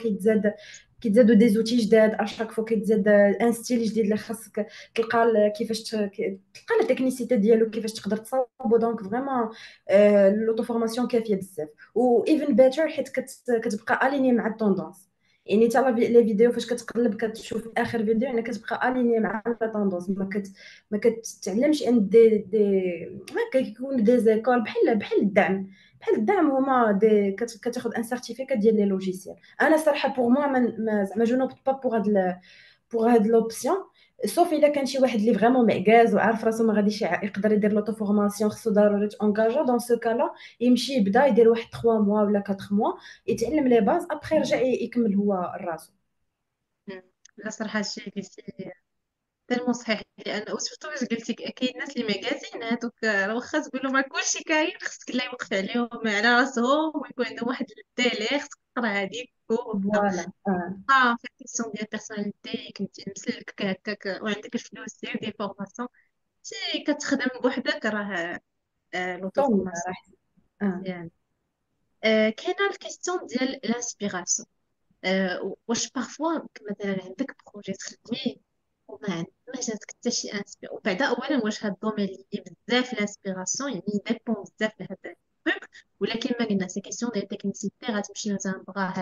كيتزادوا دي زوتي جداد، اشاك فوا كيتزاد ان ستيل جديد اللي خاصك تلقى تلقى لا تكنيسيتي ديالو كيفاش تقدر تصاوبو. دونك فريمون لوطو فورماسيون كافيه بزاف. و ايفن بيتر حيت كتبقى اليني مع التوندونس. يعني حتى لي فيديو فاش كتقلب كتشوف اخر فيديو، يعني كتبقى اليني مع لا توندونس. ما كتعلمش عند ما كيكون دي زيكول بحال الدعم. بحال الدعم هما كتاخد ان سيرتيفيكات ديال لي لوجيسيال. انا صراحه بور موا زعما جو نوبت با بوغ هاد لوبسيون. سوف الا كان شي واحد اللي فريمون معكاز وعارف راسو ما غاديش يقدر يدير لوطو فورماسيون، خصو ضروري تونكاجا. دون سو كالا يمشي يبدا يدير واحد 3 موا ولا 4 موا، يتعلم لي باز، ابخي يرجع يكمل هو راسو. لا صراحه هادشي اللي قلتي تالمون صحيح، لان وسورتو واش قلتي كاين الناس اللي ماكازين هادوك راه واخا تقول ما كلشي كاين، خصك لا يوقف عليهم على راسهم ويكون عندهم واحد التالي، خصك تقرا هذيك وكذا. فوالا. في كيسيون ديال بيرسوناليتي كنتي مسلك هكاك وعندك الفلوس ديال دي فورماسيون تي كتخدم بوحدك، راه لوطو طون فورماسيون راح. اه. مزيان. كاينه الكيستيون ديال الانسبيراسيون. واش بارفوا مثلا عندك بروجي تخدمي ما جاتك حتى شي انسبير، وبعدا اولا واش هاد الدومين اللي بزاف الانسبيراسيون يعني ديبون بزاف لهاد التروك، ولكن ما قلنا سي كيسيون ديال تكنيسيتي، غتمشي مثلا بغا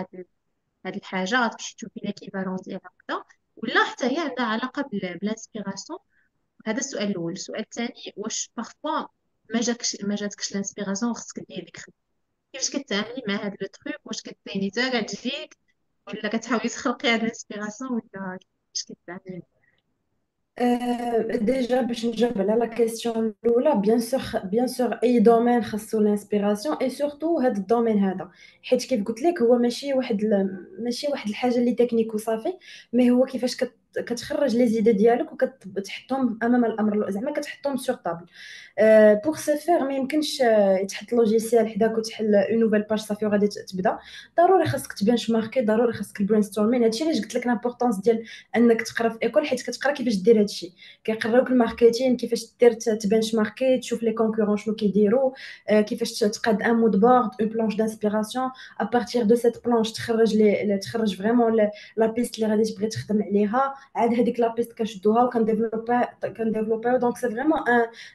هاد الحاجه غتمشي تشوفي ليكيفالون ديالها وكذا، ولا حتى هي عندها علاقه بالانسبيراسيون. هذا السؤال الاول. السؤال الثاني، واش بارفوا ما جاتكش الانسبيراسيون وخصك دير ديك الخدمه، كيفاش كتعاملي مع هاد لو تروك؟ واش كتبيني تا كتجيك، ولا كتحاولي تخلقي هاد الانسبيراسيون، ولا كيفاش كتعاملي؟ ديجا باش نجاوب على لا كيسيون الاولى، بيان سور اي دومين خاصو لانسبيراسيون، اي سورتو هذا الدومين هذا. حيت كيف قلت لك هو ماشي واحد الحاجه اللي تكنيك وصافي، مي هو كيفاش كتخرج لي زيدي ديالك وكتحطهم امام الامر، زعما كتحطهم سور طابل. بوغ سو فيغ ما يمكنش يتحط لوجيسيال حداك وتحل اون نوفيل باج صافي وغادي تبدا. ضروري خاصك تبانش ماركي، ضروري خاصك البرين ستورمين. هادشي علاش قلت لك لامبورطونس ديال انك تقرا في ايكول، حيت كتقرا كيفاش دير هادشي. كيقراوك الماركتين، كيفاش دير تبانش ماركي، تشوف لي كونكورون شنو كيديروا، كيفاش تقاد ان مود بورد، اون بلانش دانسبيراسيون. ا بارتير دو سيت بلانش تخرج فريمون لا بيست اللي غادي تبغي تخدم عليها. عاد هذيك لا بيست كنشدوها وكنديفلوبا دونك سي فريمون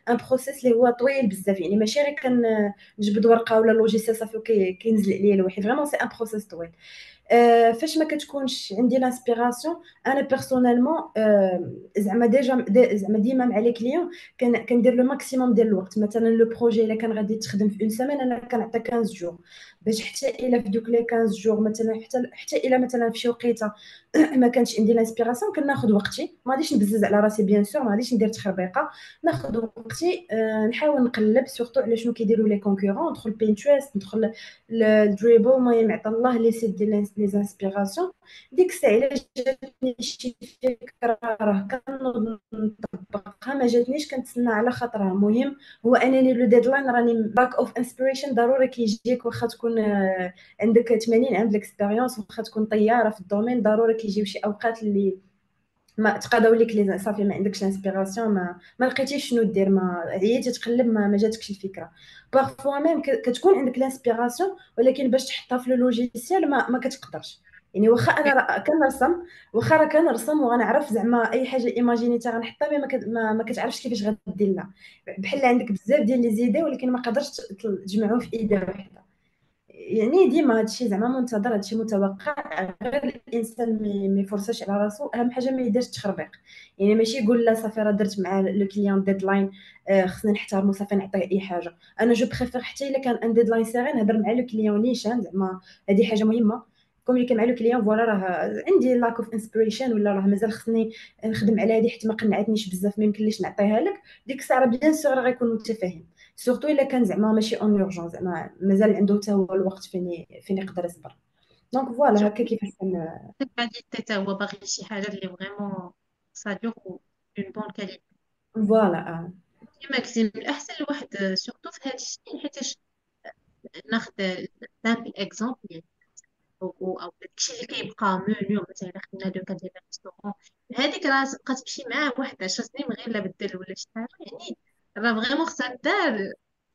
ان بروسيس اللي هو طويل بزاف. يعني ماشي غير كنجبد ورقه ولا لوجيسيال صافي وكينزل عليا الوحي، فريمون سي ان بروسيس طويل. فاش ما كتكونش عندي لانسبيراسيون انا بيرسونيلمون، زعما زعما ديما مع لي كليون كندير لو ماكسيموم ديال الوقت. مثلا لو بروجي الا كان غادي تخدم في اون سيمين، انا كنعطي 15 جور باش حتى الا في دوك لي 15 جور مثلا، حتى الا مثلا في شي وقيته ما كانش عندي لانسبيراسيون، كناخذ وقتي. ما غاديش نبزز على راسي بيان سور، ما غاديش ندير تخربيقه. ناخذ وقتي، نحاول نقلب سورتو على شنو كيديروا لي كونكورون، ندخل بينترست، ندخل الدريبل، المهم عطا الله لي سيت ديال لي انسبيراسيون. ديك الساعه الا جاتني شي فكره راه كنوض نطبقها، ما جاتنيش كنتسنى على خاطرها. المهم هو انني لو ديدلاين راني باك اوف انسبيريشن ضروري كيجيك، واخا تكون عندك 80 عام الاكسبيريونس، واخا تكون طياره في الدومين، ضروري كيجيو شي اوقات اللي ما تقاداو لك لي صافي، ما عندكش انسبيراسيون، ما لقيتيش شنو دير، ما عييتي تقلب، ما جاتكش الفكره. بارفوا ميم كتكون عندك لانسبيراسيون، ولكن باش تحطها في لو لوجيسيال ما كتقدرش. يعني واخا انا كنرسم، واخا راه كنرسم وغنعرف زعما اي حاجه ايماجينيتي غنحطها، ما كتعرفش كيفاش غدير لها. بحال عندك بزاف ديال لي زيدي ولكن ما قدرتش تجمعهم في ايده واحده. يعني ديما هادشي زعما منتظر، هادشي متوقع، غير الانسان ما يفرصش على راسو. اهم حاجه ما يديرش تخربيق. يعني ماشي يقول لا صافي راه درت مع لو كليون ديدلاين، خصني نحترمو صافي نعطيه اي حاجه. انا جو بريفير حتى الا كان ان ديدلاين سيغي نهضر مع لو كليون نيشان، زعما هذه حاجه مهمه. كومونيكي مع لو كليون، فوالا راه عندي لاك اوف انسبيريشن، ولا راه مازال خصني نخدم على هذه حيت ما قنعتنيش بزاف، ما يمكنليش نعطيها لك. ديك الساعه راه بيان سور راه غيكون متفاهم. سورتو الا كان زعما ماشي اون اورجون، زعما مازال عنده حتى هو الوقت فين يقدر يصبر. دونك فوالا هكا كيفاش كاليتي تا هو باغي شي حاجة اللي فريمون صادق و اون بون كاليتي. فوالا كيما قلتي من الأحسن الواحد سورتو في هاد الشيء، حيتاش ناخد سامبل اكزومبل يعني، أو داكشي اللي كيبقى منيو. مثلا إلا خدنا لو كان ديال الريستورون، هاديك راه تبقى تمشي معاه واحد 10 سنين من غير لا بدل ولا شي حاجة يعني. راه فريمون خصها دار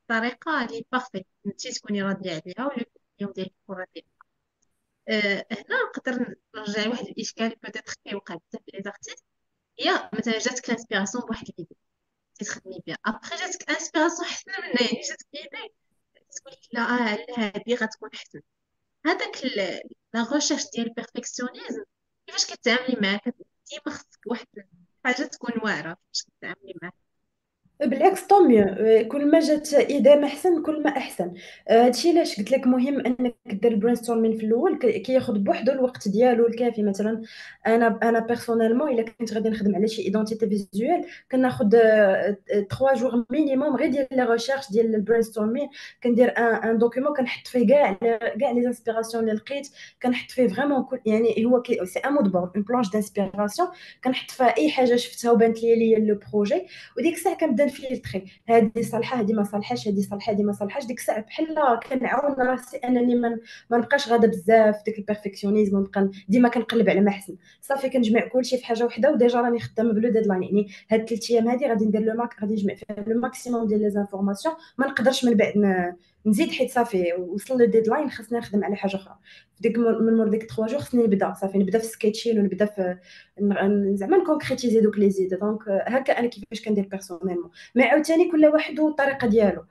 بطريقة اللي بارفيت، انتي تكوني راضية عليها ولا اليوم ديالك يكون راضي. هنا نقدر نرجع لواحد الاشكال بوتيتر كيوقع بزاف في لي زارتيست. هي مثلا جاتك الانسبيراسيون بواحد الفيديو تخدمي بها، ابخي جاتك انسبيراسيون احسن منها، يعني جاتك ايدي تقول لك لا لا هذه غتكون احسن. هذاك لا ريشيرش ديال البيرفكسيونيزم، كيفاش كتعاملي معاه؟ ديما خصك واحد حاجه تكون واعره كيفاش كتعاملي معاه. بالعكس طوميو. كل ما جات اذا ما احسن كل ما احسن. هادشي علاش قلت لك مهم انك دير البرين ستورمين في الاول، كياخذ بوحدو الوقت ديالو الكافي. مثلا انا بيرسونيلمون الا كنت غادي نخدم على شي ايدونتيتي فيزوال، كناخذ 3 جوغ مينيموم غير ديال لي ريشيرش ديال البرين ستورمين. كندير ان دوكيومون كنحط فيه كاع لي انسبيراسيون اللي لقيت، كنحط فيه فريمون كل، يعني هو سي ان مود بورد، اون بلانش دانسبيراسيون. كنحط فيها اي حاجه شفتها وبانت ليا لو بروجي. وديك الساعه كنبدا نفلتري، هذه صالحه، هذه ما صالحاش، هذه صالحه، هذه ما صالحاش. ديك الساعه بحال كنعاون راسي انني ما نبقاش غاده بزاف في ديك البيرفكسيونيزم، ونبقى ديما كنقلب على ما احسن. صافي كنجمع كلشي في حاجه وحده، وديجا راني خدامه بلو ديدلاين. يعني هاد 3 ايام هادي غادي ندير غادي نجمع فيها لو ماكسيموم ديال لي زانفورماسيون. ما نقدرش من بعد نزيد، حيت صافي وصل لو ديدلاين، خصني نخدم على حاجه اخرى. ديك من مور ديك 3 جور خصني نبدا، صافي نبدا في سكيتشين، ونبدا في زعما نكونكريتيزي دوك لي زيد. دونك هكا انا كيفاش كندير بيرسونيلمون. ما عاوتاني كل واحد والطريقه ديالو،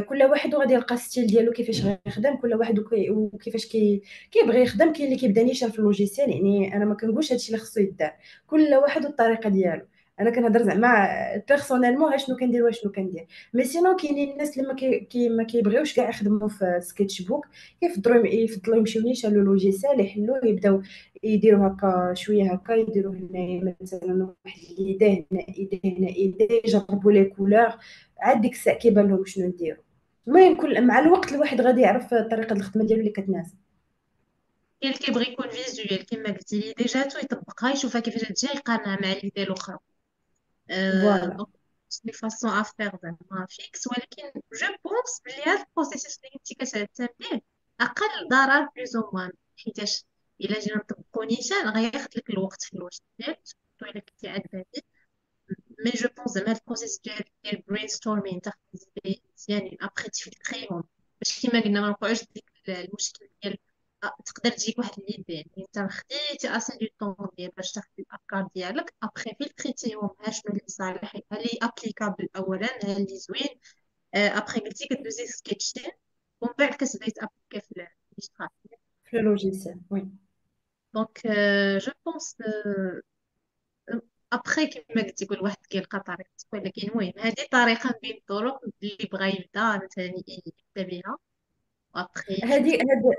كل واحد غادي يلقى ستيل ديالو كيفاش غيخدم. كل واحد وكيفاش كيبغي يخدم. كاين اللي كيبدا نيشان في اللوجيسيال، يعني انا ما كنقولش هادشي اللي خصو يدار، كل واحد والطريقه ديالو. انا كنهضر زعما بيرسونيلمون شنو كندير وشنو كندير. مي سينو كاينين الناس اللي ما كيبغيوش كاع يخدموا في سكيتش بوك، يفضلوا يمشيو نيشان لو لوجيسيال، يحلوا يبداو يديروا هكا شويه، هكا يديروا هنا مثلا واحد الايديه هنا، ايديه هنا، ايديه، يجربوا لي كولور. عاد ديك الساعه كيبان لهم شنو نديروا. المهم كل مع الوقت الواحد غادي يعرف طريقه الخدمه ديالو اللي كتناسب. كاين اللي كيبغي يكون فيزوال كما قلتي لي، جاتو يطبقها يشوفها كيفاش تجي يقارنها مع ليدي الاخرى. فوالا دونك دي فاسون افير زعما فيكس، ولكن جو بونس بلي هاد البروسيسوس اللي انت كتعتمديه اقل ضرر بلوز او موان، حيتاش الا جينا نطبقو نيشان غياخد لك الوقت في الوقت ديالك سورتو الا كنتي عاد بادي. مي جو بونس زعما هاد البروسيس ديال البرين ستورمين تاخد زيدي مزيانين ابخي تفلتريهم، باش كيما قلنا ما نوقعوش ديك المشكل ديال تقدر تجيك واحد ليدي، يعني انت خديتي اسين دو طون ديال باش تاخدي الافكار ديالك ابخي فلتريتيهم، ها شنو اللي صالح، ها اللي ابليكابل اولا، ها اللي زوين، ابخي قلتي كدوزي سكيتشين ومن بعد كتبداي تابليكي في الاشتراك. في اللوجيسيال وي. دونك جو بونس ابخي كما قلتي كل واحد كيلقى طريقته، ولكن المهم هذه طريقه من الطرق اللي بغى يبدا مثلا يبدا بها وابخي يشوف.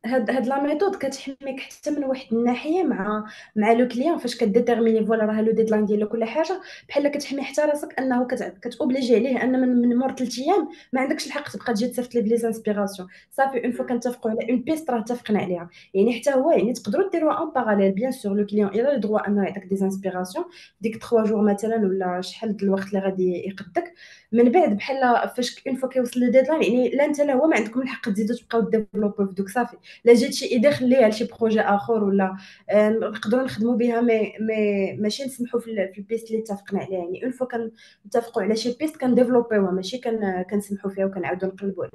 هاد لا ميثود كتحميك حتى من واحد الناحيه مع لو كليون فاش كديتيرميني فوالا راه لو ديدلاين ديالو كل حاجه، بحال كتحمي حتى راسك انه كتوبليجي عليه ان من مور 3 ايام ما عندكش الحق تبقى تجي تصيفط لي بلي انسبيراسيون. صافي اون فوا كنتفقوا على اون بيست راه اتفقنا عليها. يعني حتى هو يعني تقدروا ديروها ان باراليل بيان سور لو كليون الى لو دروا انه يعطيك دي انسبيراسيون ديك 3 جور مثلا ولا شحال د الوقت اللي غادي يقدك. من بعد بحال فاش اون فوا كيوصل لو ديدلاين يعني لا انت لا هو ما عندكم الحق تزيدوا تبقاو ديفلوبو في دوك. صافي لا جات شي ايدي خليها لشي بروجي اخر ولا نقدروا نخدموا بها مي ماشي نسمحوا في البيست اللي اتفقنا عليها. يعني اون فوا كنتفقوا على شي بيست كنديفلوبيوها ماشي كنسمحوا فيها وكنعاودوا نقلبوا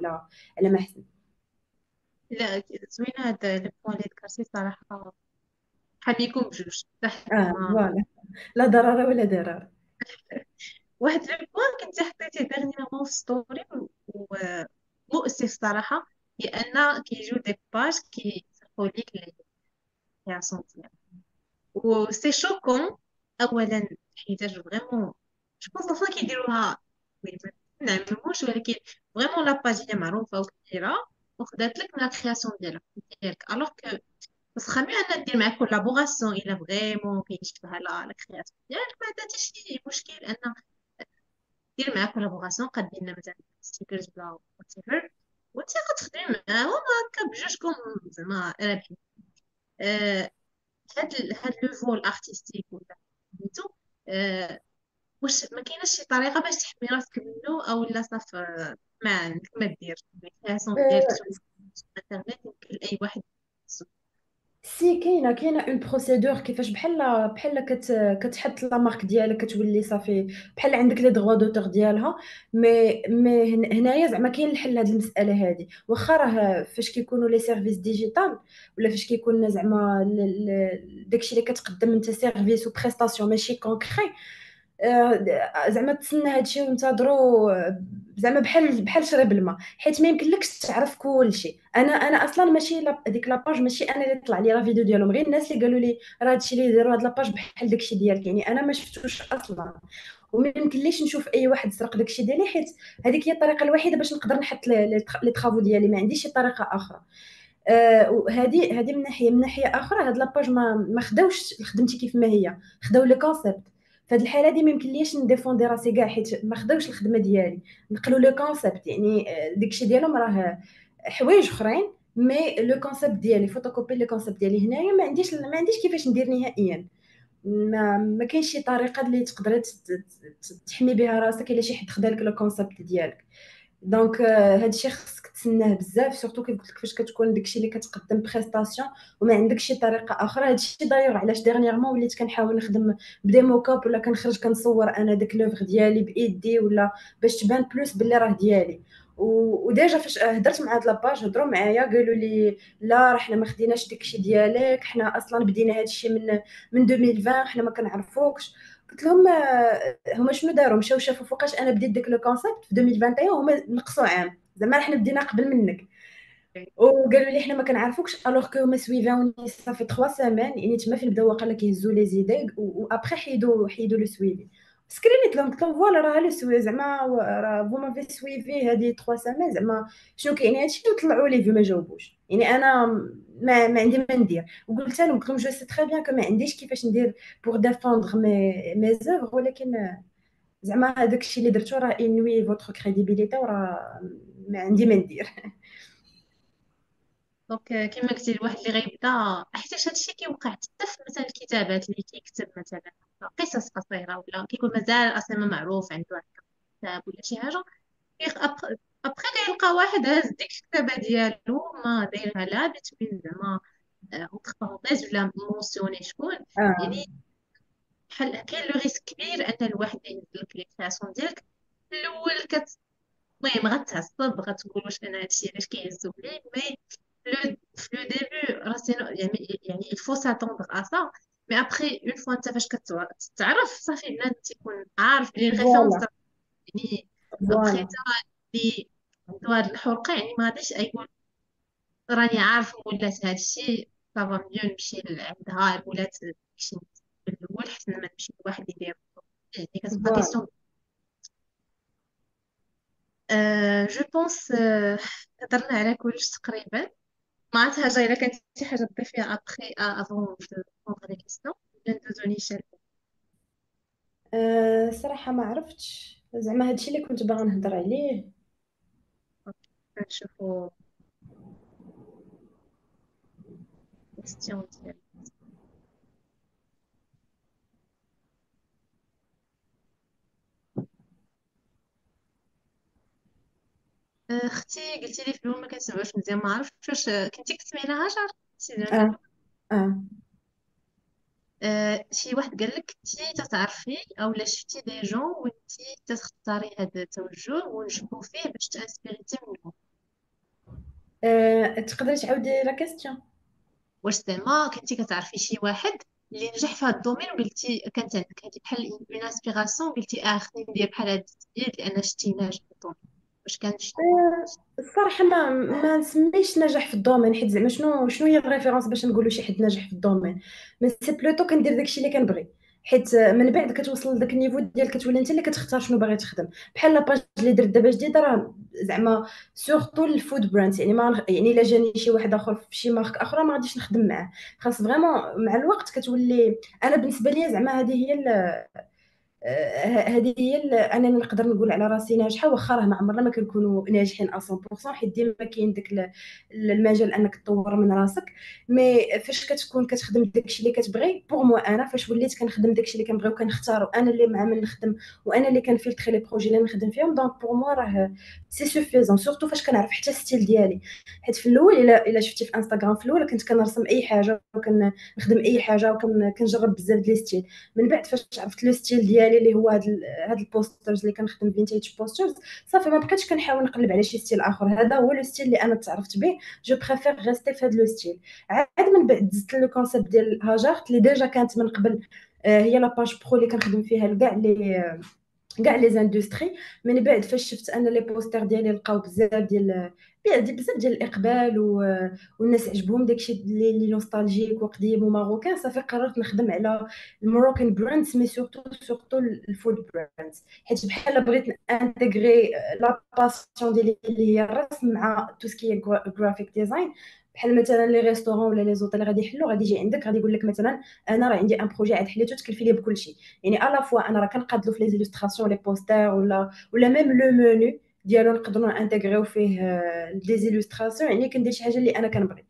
على ما حسن. لا زوينه هذا البوان اللي ذكرتي صراحه، حنيكم بجوج حتى حنا اه ما فوالا، لا ضرر ولا ضرر. واحد البوان كنت حطيتيه ديرنييرمون في ستوري ومؤسف صراحه، هي ان كيجيو دي باج كيصيفطوا ليك الكرياسيون ديالك و سي شوكون. اولا حيتاش فريمون جو بونس اصلا كيديروها وي ما نعمموش، ولكن فريمون لا باج هي معروفه وكبيره وخدات لك من لا كرياسيون ديالك الوغ كو بس ميو ان دير معاك كولابوراسيون الا فريمون كيشبه لا كرياسيون ديالك، ما عندها حتى شي مشكل ان دير معاه كولابوراسيون قادين لنا مثلا ستيكرز ولا واتيفر، وانت غتخدمي معاهم هكا بجوجكم زعما رابحين. آه، هاد لو فول ارتستيك ولا سميتو، آه، واش ما كايناش شي طريقه باش تحمي راسك منه او لا صاف ما عندك ما دير الكرياسيون ديالك آه، في الانترنت يمكن اي واحد يسوق. سي كاينه اون بروسيدور كيفاش بحال كتحط لا مارك ديالك كتولي صافي بحال عندك لي دغوا دوتور ديالها. مي هنايا زعما كاين الحل لهاد المساله هادي. واخا راه فاش كيكونوا لي سيرفيس ديجيتال ولا فاش كيكون زعما داكشي اللي كتقدم انت سيرفيس و بريستاسيون ماشي كونكري، زعما تسنى هادشي وانتظروا زعما بحال شرب الماء، حيت ما يمكنلكش تعرف كلشي. انا اصلا ماشي هذيك لاباج ماشي انا اللي طلع لي لا فيديو ديالهم، غير الناس اللي قالوا لي راه هادشي اللي يديروا هاد لاباج بحال داكشي ديالك. يعني انا ما شفتوش اصلا وما يمكنليش نشوف اي واحد سرق داكشي ديالي، حيت هذيك هي الطريقه الوحيده باش نقدر نحط لي طرافو ديالي، ما عنديش شي طريقه اخرى. وهذه من ناحيه. من ناحيه اخرى هاد لاباج ما خداوش خدمتي كيف ما هي، خداو لي كونسيبت. في هذه الحاله دي ما يمكنليش نديفوندي راسي كاع حيت ما خداوش الخدمه ديالي، نقلوا لو كونسيبت. يعني داكشي ديالهم راه حوايج اخرين، مي لو كونسيبت ديالي فوتوكوبي لو كونسيبت ديالي هنايا ما عنديش كيفاش ندير نهائيا. ما كاينش شي طريقه اللي تقدري تحمي بها راسك الا شي حد خدا لك لو كونسيبت ديالك. دونك هادشي خصك تسناه بزاف، سورتو كيف قلت لك فاش كتكون داكشي اللي كتقدم بريستاسيون وما عندكش شي طريقه اخرى. هادشي داير علاش ديرنييرمون وليت كنحاول نخدم بديمو كاب ولا كنخرج كنصور انا داك لوفر ديالي بايدي ولا باش تبان بلوس باللي راه ديالي. وديجا فاش هضرت مع هاد لاباج هضروا معايا قالوا لي لا راه حنا ما خديناش داكشي ديالك، حنا اصلا بدينا هادشي من 2020 حنا ما كنعرفوكش. قلت لهم هما شنو داروا؟ مشاو شافوا فوقاش انا بديت داك لو كونسيبت في 2021 وهما نقصوا عام، زعما حنا بدينا قبل منك. وقالوا لي حنا ما كنعرفوكش الوغ كو هما سويفاوني صافي 3 سيمين. يعني تما فين بداو واقيلا كيهزوا لي زيدي وابخي حيدوا لو سويفي. سكرينيت لهم قلت لهم فوالا راه لو سوي زعما راه فو مافي سويفي هذه 3 سيمين زعما شنو كاين هادشي وطلعوا لي في ما جاوبوش. يعني انا ما عندي ما ندير. وقلت لهم قلت لهم جو سي تري بيان كو ما عنديش كيفاش ندير بور ديفوندر مي زوفر، ولكن زعما هذاك الشيء اللي درتو راه انوي فوتر كريديبيليتي وراه ما عندي ما ندير. دونك كما قلتي الواحد اللي غيبدا حيتاش هادشي كيوقع حتى في مثلا الكتابات اللي كيكتب مثلا قصص قصيرة، ولا كيكون مازال أصلا ما معروف عنده هكا كتاب ولا شي حاجة. ابخي كيلقى واحد هاز ديك الكتابة ديالو ما دايرها لا بتوين زعما اونتر بارونتيز ولا مونسيوني شكون. اه يعني بحال كاين لو ريسك كبير ان الواحد يهز لك لي كرياسيون ديالك في الاول المهم غتعصب، غتقول واش انا هادشي علاش كيهزو لي. مي في لو ديبي راه يعني الفو ساتوندر ا سا. مي ابخي اون فوا انت فاش كتعرف صافي بنادم تيكون عارف بلي الريفيرونس فوالا يعني. ابخي فوالا تا اللي عنده هاد الحرقة يعني ما غاديش يقول راني عارف ولات هادشي صافا ميو نمشي عندها ولات داكشي من الاول حسن ما نمشي لواحد يدير. يعني كتبقى فوالا. كيسيون. جو بونس هضرنا على كلش تقريبا. ما عرفت حاجه الا كانت شي حاجه تضيفيها ابخي افون دو بوندر لي كيسيون ولا ندوزو نيشان. صراحة ما عرفتش زعما هادشي اللي كنت باغا نهضر عليه. نشوفو كيستيون ديال اختي. قلتي لي في الاول ما كنسمعوش مزيان، ما عرفتش واش كنتي كتسمعي لها هاجر شي زعما. اه اه شي واحد قال لك انتي تتعرفي او لا شفتي دي جون وانتي تختاري هذا التوجه ونجبو فيه باش تانسبيريتي منهم. تقدري تعاودي لا كاستيون؟ واش زعما كنتي كتعرفي شي واحد اللي نجح في هذا الدومين وقلتي كانت عندك هذه بحال اون انسبيراسيون قلتي خصني ندير بحال هذا التدبير لان شتي ناجح في الدومين. واش كان الصراحة ما نسميش نجح في الدومين، حيت زعما شنو هي الريفيرونس باش نقولوا شي حد ناجح في الدومين؟ مي سي بلوتو كندير داكشي اللي كنبغي. حيت من بعد كتوصل لذاك النيفو ديال كتولي انت اللي كتختار شنو باغي تخدم. بحال لاباج اللي درت دابا جديده راه زعما سورتو الفود براند، يعني ما يعني الا جاني شي واحد اخر في شي مارك اخرى ما غاديش نخدم معاه. خاص فريمون مع الوقت كتولي. انا بالنسبه لي زعما هذه هي هذه هي انني نقدر نقول على راسي ناجحه، واخا راه ما عمرنا ما كنكونوا ناجحين 100%، حيت ديما كاين داك المجال انك تطور من راسك. مي فاش كتكون كتخدم داكشي اللي كتبغي بوغ موا، انا فاش وليت كنخدم داكشي اللي كنبغي وكنختار وانا اللي مع من نخدم وانا اللي كنفلتري لي بروجي اللي نخدم فيهم، دونك بوغ موا راه سي سوفيزون. سورتو فاش كنعرف حتى ستيل ديالي. حيت في الاول الا شفتي في انستغرام في الاول كنت كنرسم اي حاجه وكنخدم اي حاجه وكنجرب بزاف ديال ستيل. من بعد فاش عرفت لو ستيل ديالي اللي هو هاد البوسترز اللي كنخدم فينتاج بوسترز، صافي ما بقيتش كنحاول نقلب على شي ستيل اخر. هذا هو لو ستيل اللي انا تعرفت به. جو بريفير ريستي في هاد لو ستيل. عاد من بعد زدت لو كونسيبت ديال هاجر اللي ديجا كانت من قبل. هي لاباج برو اللي كنخدم فيها كاع لي زاندستري. من بعد فاش شفت ان لي بوستر ديالي لقاو بزاف ديال الاقبال والناس عجبهم داكشي اللي نوستالجيك وقديم وماروكان، صافي قررت نخدم على الموروكان براندز، مي سورتو الفود براندز. حيت بحال بغيت انتغري لا باسيون ديالي اللي هي الرسم مع تو سكي جرافيك ديزاين. بحال مثلا لي ريستورون ولا لي زوطيل غادي يحلوا، غادي يجي عندك غادي يقول لك مثلا انا راه عندي ان بروجي عاد حليتو تكلفي لي بكل شيء. يعني الا فوا انا راه كنقادلو في لي زيلوستراسيون لي بوستر ولا ميم لو مونو ديالو نقدروا انتغريو فيه دي زيلوستراسيون. يعني كندير شي حاجه اللي انا كنبغي.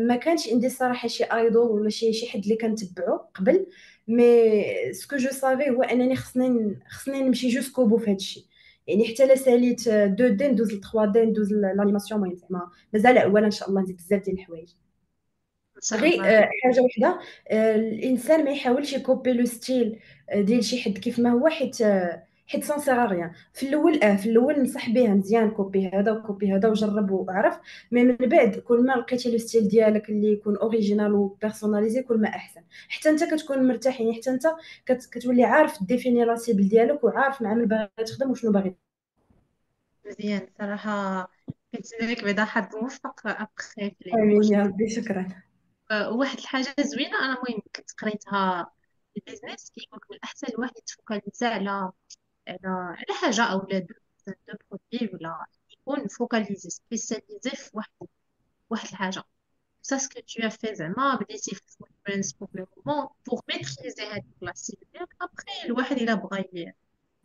ما كانش عندي الصراحه شي ايدول ولا شي حد اللي كنتبعو قبل. مي سكو جو سافي هو انني خصني نمشي جوسكو بو في هادشي. يعني حتى لا ساليت 2 دي ندوز ل 3 دي ندوز لانيماسيون. المهم زعما مازال عوالا ان شاء الله ندير بزاف ديال الحوايج. ان شاء غير الله. حاجه وحده. الانسان ما يحاولش يكوبي لو ستيل ديال شي حد كيف ما هو. حيت سون سيغ ريان في الاول نصح بها مزيان كوبي هذا وكوبي هذا وجرب وعرف. مي من بعد كل ما لقيتي لو ستيل ديالك اللي يكون اوريجينال وبيرسوناليزي كل ما احسن. حتى انت كتكون مرتاح، يعني حتى انت كتولي عارف ديفيني لا سيبل ديالك وعارف مع من باغي تخدم وشنو باغي. مزيان صراحة. كنتمنى لك بعدا حظ موفق ابخي في لي امين بروجي. يا ربي، شكرا. واحد الحاجة زوينة أنا المهم كنت قريتها في البيزنس كيقولك من الأحسن الواحد يتفوكاليزا على حاجة أو لا دو برودوي ولا يكون فوكاليزي سبيسياليزي في واحد الحاجة. سا سكو تو as fait زعما بديتي في الفود برينس بوغ لو مومون بوغ ميتريزي هاد الكلاسيك ديالك ابخي الواحد إلا بغا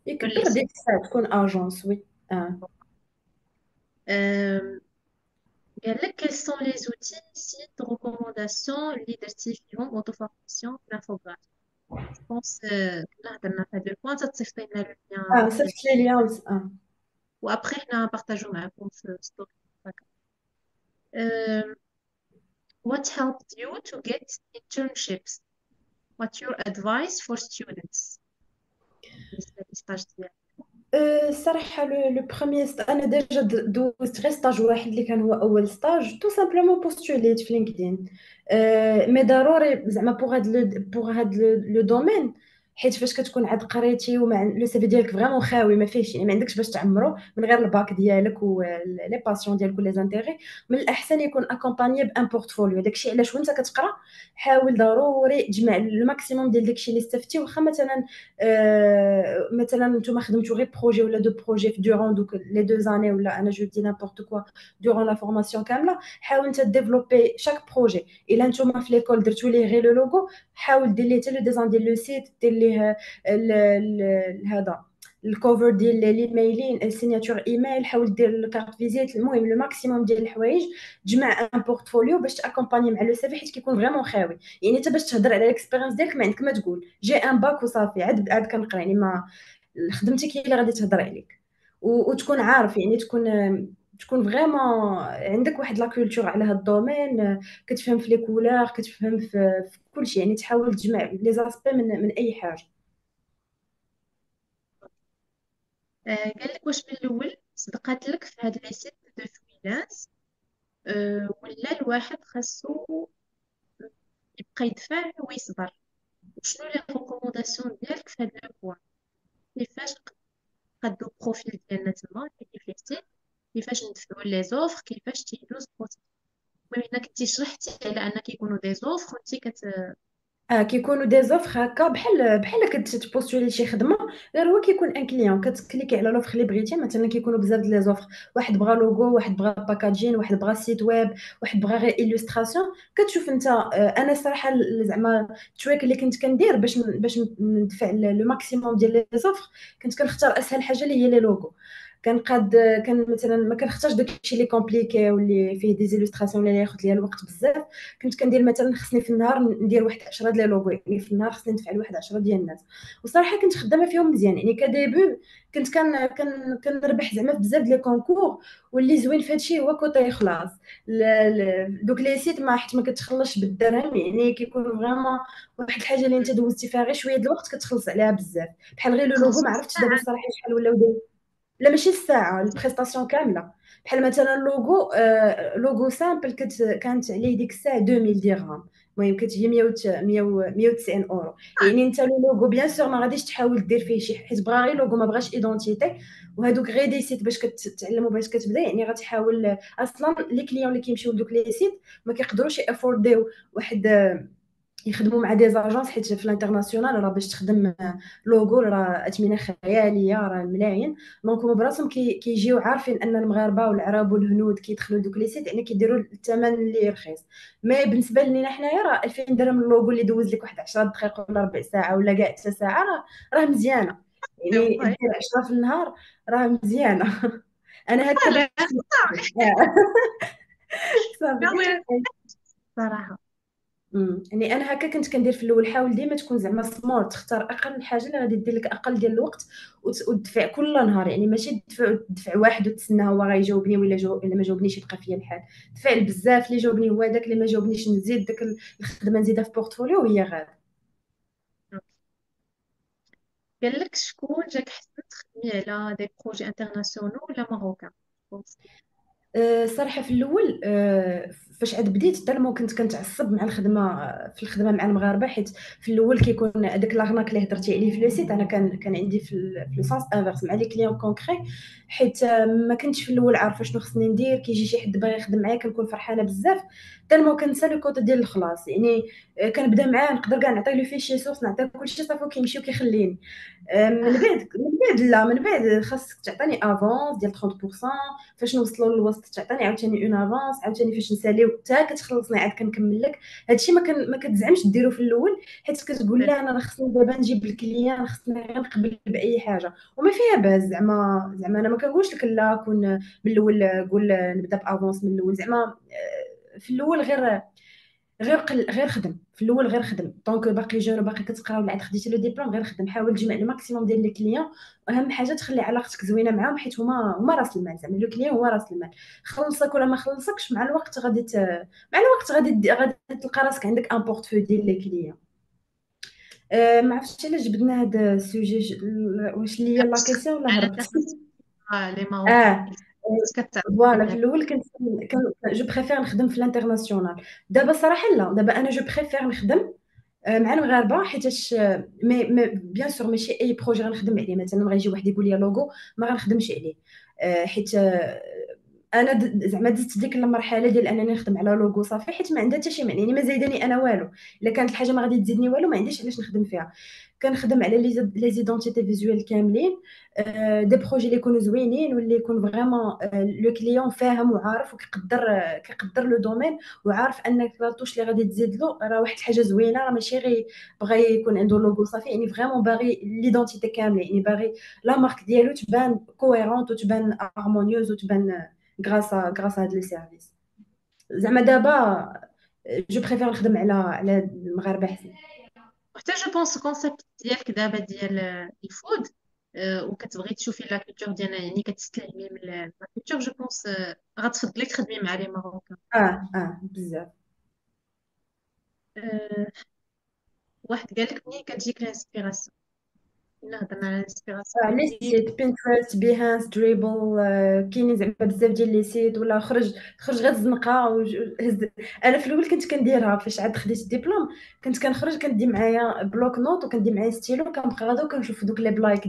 يكبر يولي ديك الساعه تكون اجونس، وي. سي. قال لك quels sont les outils sites de recommandation اللي درتي فيهم auto formation l'infographie. بونس كنا هضرنا في هاد لو بوان تصيفط لنا لو اه لين ديال صيفط لي ليا وابخي حنا نبارطاجيو معاكم في ستوري. What helped you to get internships? What's your advice for students بالنسبة للستاج ديالك؟ الصراحه لو بروميير انا ديجا دوزت غير ستاج واحد اللي كان هو اول ستاج تو سامبلومون بوستوليت في لينكدين. مي ضروري زعما بوغ هاد لو دومين، حيت فاش كتكون عاد قريتي ومع لو سي في ديالك فريمون خاوي ما فيهش، يعني ما عندكش باش تعمرو من غير الباك ديالك ولي باسيون ديالك ولي زانتيغي، من الاحسن يكون اكومباني بان بورتفوليو. داكشي علاش وانت كتقرا حاول ضروري تجمع الماكسيموم ديال داكشي اللي استفدتي. واخا مثلا نتوما خدمتو غير بروجي ولا دو بروجي في دوران دوك لي دو زاني، ولا انا جو دي نيمبورط كوا دوران لا فورماسيون كامله، حاول انت ديفلوبي شاك بروجي. الا نتوما في ليكول درتو ليه غير لو لوغو، حاول دير ليه حتى لو ديزاين ديال لو سيت، دير ليه هذا الكوفر ديال لي ميلين، السيناتور ايميل، حاول دير الكارت فيزيت، المهم لو ماكسيموم ديال الحوايج. تجمع ان بورتفوليو باش تاكومباني مع لو سيفي، حيت كيكون فريمون خاوي. يعني انت باش تهضر على الاكسبيرينس ديالك ما عندك ما تقول جي ان باك وصافي، عاد كنقرا، يعني ما خدمتك هي اللي غادي تهضر عليك. وتكون عارف، يعني تكون فريمون عندك واحد لا كولتور على هاد الدومين، كتفهم في لي كولور، كتفهم في كل شيء، يعني تحاول تجمع لي زاسبي من اي حاجه. قال لك واش من الاول صدقات لك في هاد لي سيت دو فريلانس، ولا الواحد خاصو يبقى يدفع ويصبر؟ وشنو لي ريكومونداسيون ديالك في هاد لو بوان؟ كيفاش نقادو البروفيل ديالنا تما كيف لي سيت، كيفاش ندفعو لي زوفر، كيفاش تيدوز البروسيس؟ المهم هنا كنتي شرحتي على ان كيكونوا دي زوفر وانت كيكونوا دي زوفر هكا، بحال كتبوستولي لشي خدمه، غير هو كيكون ان كليون كتكليكي على لوفر اللي بغيتي. مثلا كيكونوا بزاف ديال لي زوفر، واحد بغا لوغو، واحد بغا باكاجين، واحد بغا سيت ويب، واحد بغا غير إلوستراسيون. كتشوف انت. انا الصراحه زعما التريك اللي كنت كندير باش ندفع لو ماكسيموم ديال لي زوفر، كنت كنختار اسهل حاجه اللي هي لي لوغو. كنقاد كان مثلا ما كنختارش داكشي اللي كومبليكي واللي فيه دي زيلوستراسيون اللي ياخذ ليا الوقت بزاف. كنت كندير مثلا خصني في النهار ندير واحد 10 ديال لي لوغو، يعني في النهار خصني ندفع لواحد 10 ديال الناس. وصراحه كنت خدامه فيهم مزيان، يعني كديبي كنت كنربح زعما في بزاف ديال لي كونكور. واللي زوين في هادشي هو كوطي خلاص دوك لي سيت ما حيت ما كتخلصش بالدرهم، يعني كيكون فريمون واحد الحاجه اللي انت دوزتي فيها غير شويه د الوقت كتخلص عليها بزاف. بحال غير لو لوغو تخلصوا ما عرفتش دابا الساعة؟ الصراحه شحال ولاو دايرين. لا ماشي الساعه، البريستاسيون كامله. بحال مثلا لوغو، لوغو سامبل كانت عليه ديك الساعه 2000 درهم، المهم كتجي 190 اورو. يعني انت لو لوغو بيان سور ما غاديش تحاول دير فيه شي، حيت بغا غير لوغو ما بغاش ايدونتيتي. وهذوك غير دي سيت باش كتعلموا باش كتبدا، يعني غتحاول اصلا لي كليون اللي كيمشيو لدوك لي سيت ما كيقدروش يافورديو واحد يخدموا مع دي زاجونس، حيت في الانترناسيونال راه باش تخدم لوغو راه اثمنه خياليه، راه ملايين. دونك هما براسهم كيجيو عارفين ان المغاربه والعرب والهنود كيدخلوا دوك لي سيت، يعني كيديروا الثمن اللي رخيص. مي بالنسبه لينا حنايا راه 2000 درهم اللوغو اللي دوز لك واحد 10 دقائق ولا ربع ساعه ولا كاع حتى ساعه، راه مزيانه. يعني والله دير 10 في النهار راه مزيانه. انا هكا لا باش صافي ناوي قلت لك. صراحة. يعني انا هكا كنت كندير في الاول، حاول ديما تكون زعما سمارت، تختار اقل حاجه اللي غادي دير لك اقل ديال الوقت، وتدفع كل نهار. يعني ماشي تدفع واحد وتسنى هو غيجاوبني، ولا ما جاوبنيش يبقى فيا الحال. دفع بزاف، اللي جاوبني هو هذاك، اللي ما جاوبنيش نزيد داك الخدمه نزيدها في بورتفوليو وهي غير. قال لك شكون جاك حسن تخدمي على دي بروجي انترناسيونال ولا ماروكان؟ الصراحه في الاول، فاش عاد بديت تالمو كنت كنتعصب مع الخدمه، في الخدمه مع المغاربه، حيت في الاول كيكون داك لاغناك اللي هضرتي عليه في لو سيت. انا كان عندي في لو سونس انفيرس مع لي كليون كونكري، حيت ما كنتش في الاول عارفه شنو خصني ندير. كيجي شي حد باغي يخدم معايا كنكون فرحانه بزاف، تالمو كنسى لو كوتي ديال الخلاص. يعني كنبدا معاه نقدر كاع نعطي له فيشي سورس، نعطيه كلشي صافي وكيمشي وكيخليني. من بعد لا، من بعد خاصك تعطيني افونس ديال 30%. فاش نوصلوا للوسط تعطيني عاوتاني اون افونس، عاوتاني فاش نساليو حتى كتخلصني عاد كنكمل لك. هادشي ما كتزعمش ديرو في الاول، حيت كتقول لا انا راه خصني دابا نجيب الكليان، خصني غير نقبل باي حاجه وما فيها باس. زعما انا ما كنقولش لك لا كون من الاول قول نبدا بافونس من الاول. زعما في الاول غير غير خدم في الاول، غير خدم دونك باقي جون وباقي كتقرا ولا عاد خديتي لو ديبلوم، غير خدم، حاول تجمع لي ماكسيموم ديال لي كليون. واهم حاجه تخلي علاقتك زوينه معاهم، حيت هما راس المال، زعما لو كليون هو راس المال. خلصك ولا ما خلصكش، مع الوقت مع الوقت غادي تلقى راسك عندك ان بورتفوي ديال لي كليون. ما عرفتش علاش جبدنا هذا السوجي، واش ليا لا باش تخدم كيسيون ولا على هربت؟ تخصص لي ماروكان اه كنت فوالا، في كتعرف. الاول جو بريفير نخدم في الانترناسيونال. دابا صراحه لا، دابا انا جو بريفير نخدم مع المغاربه، حيتاش مي بيان سور ماشي اي بروجي غنخدم عليه. مثلا غيجي واحد يقول لي لوغو ما غنخدمش عليه، حيت انا زعما دزت ديك المرحله ديال انني نخدم على لوغو صافي، حيت ما عندها حتى شي معنى، يعني ما زايداني انا والو. الا كانت الحاجه ما غادي تزيدني والو، ما عنديش علاش نخدم فيها. كنخدم على لي زيدونتيتي فيزوال كاملين، دي بروجي اللي يكونوا زوينين، واللي يكون فريمون لو كليون فاهم وعارف كيقدر لو دومين، وعارف ان الكارطوش اللي غادي تزيد له راه واحد الحاجه زوينه، راه ماشي غير بغى يكون عنده لوغو صافي، يعني فريمون باغي ليدونتيتي كامله، يعني باغي لا مارك ديالو تبان كويرونت وتبان هارمونيوز وتبان غراس هاد لي سيرفيس. زعما دابا جو بريفير نخدم على المغاربه احسن. وحتى جو بونس الكونسيبت ديالك دابا ديال الفود، وكتبغي تشوفي لا كولتور ديالنا، يعني كتستلهمي من لا كولتور، جو بونس غتفضلي تخدمي مع لي ماروكان. بزاف. آه، واحد قال لك منين كتجيك الانسبيراسيون؟ كنا هضرنا على الانسبيراسيون لي قبيل. سيت بينترست، بيهانس، دريبل، كاينين زعما بزاف ديال لي سيت، ولا خرج غير الزنقه وهز. انا في الاول كنت كنديرها فاش عاد خديت الدبلوم، كنت كنخرج كندي معايا بلوك نوت وكندي معايا ستيلو، كنبقى غادا وكنشوف دوك لي بلايك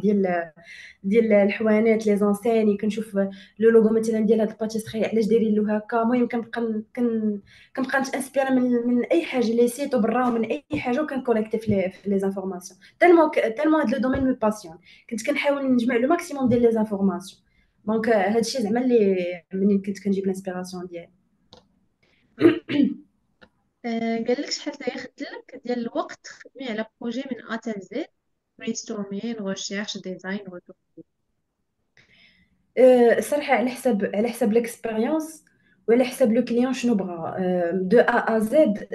ديال الحوانات لي زونسين، كنشوف لو لوغو مثلا ديال هاد الباتيسري علاش دايرين له هكا. المهم كنبقى نتانسبيرا من اي حاجه لي سيت وبرا، من اي حاجه، وكنكوليكتي في لي زانفورماسيون. تالمون هاد لو دومين مي باسيون، كنت كنحاول نجمع لو ماكسيموم ديال لي زانفورماسيون. دونك هادشي زعما اللي منين كنت كنجيب الانسبيراسيون ديالي. قال لك شحال تاخد لك ديال الوقت تخدمي على بروجي من ا حتى زد؟ برينستورمين، ريشيرش، ديزاين، ريتور. الصراحه على حسب ليكسبيريونس، وعلى حسب لو كليون شنو بغا. دو ا زد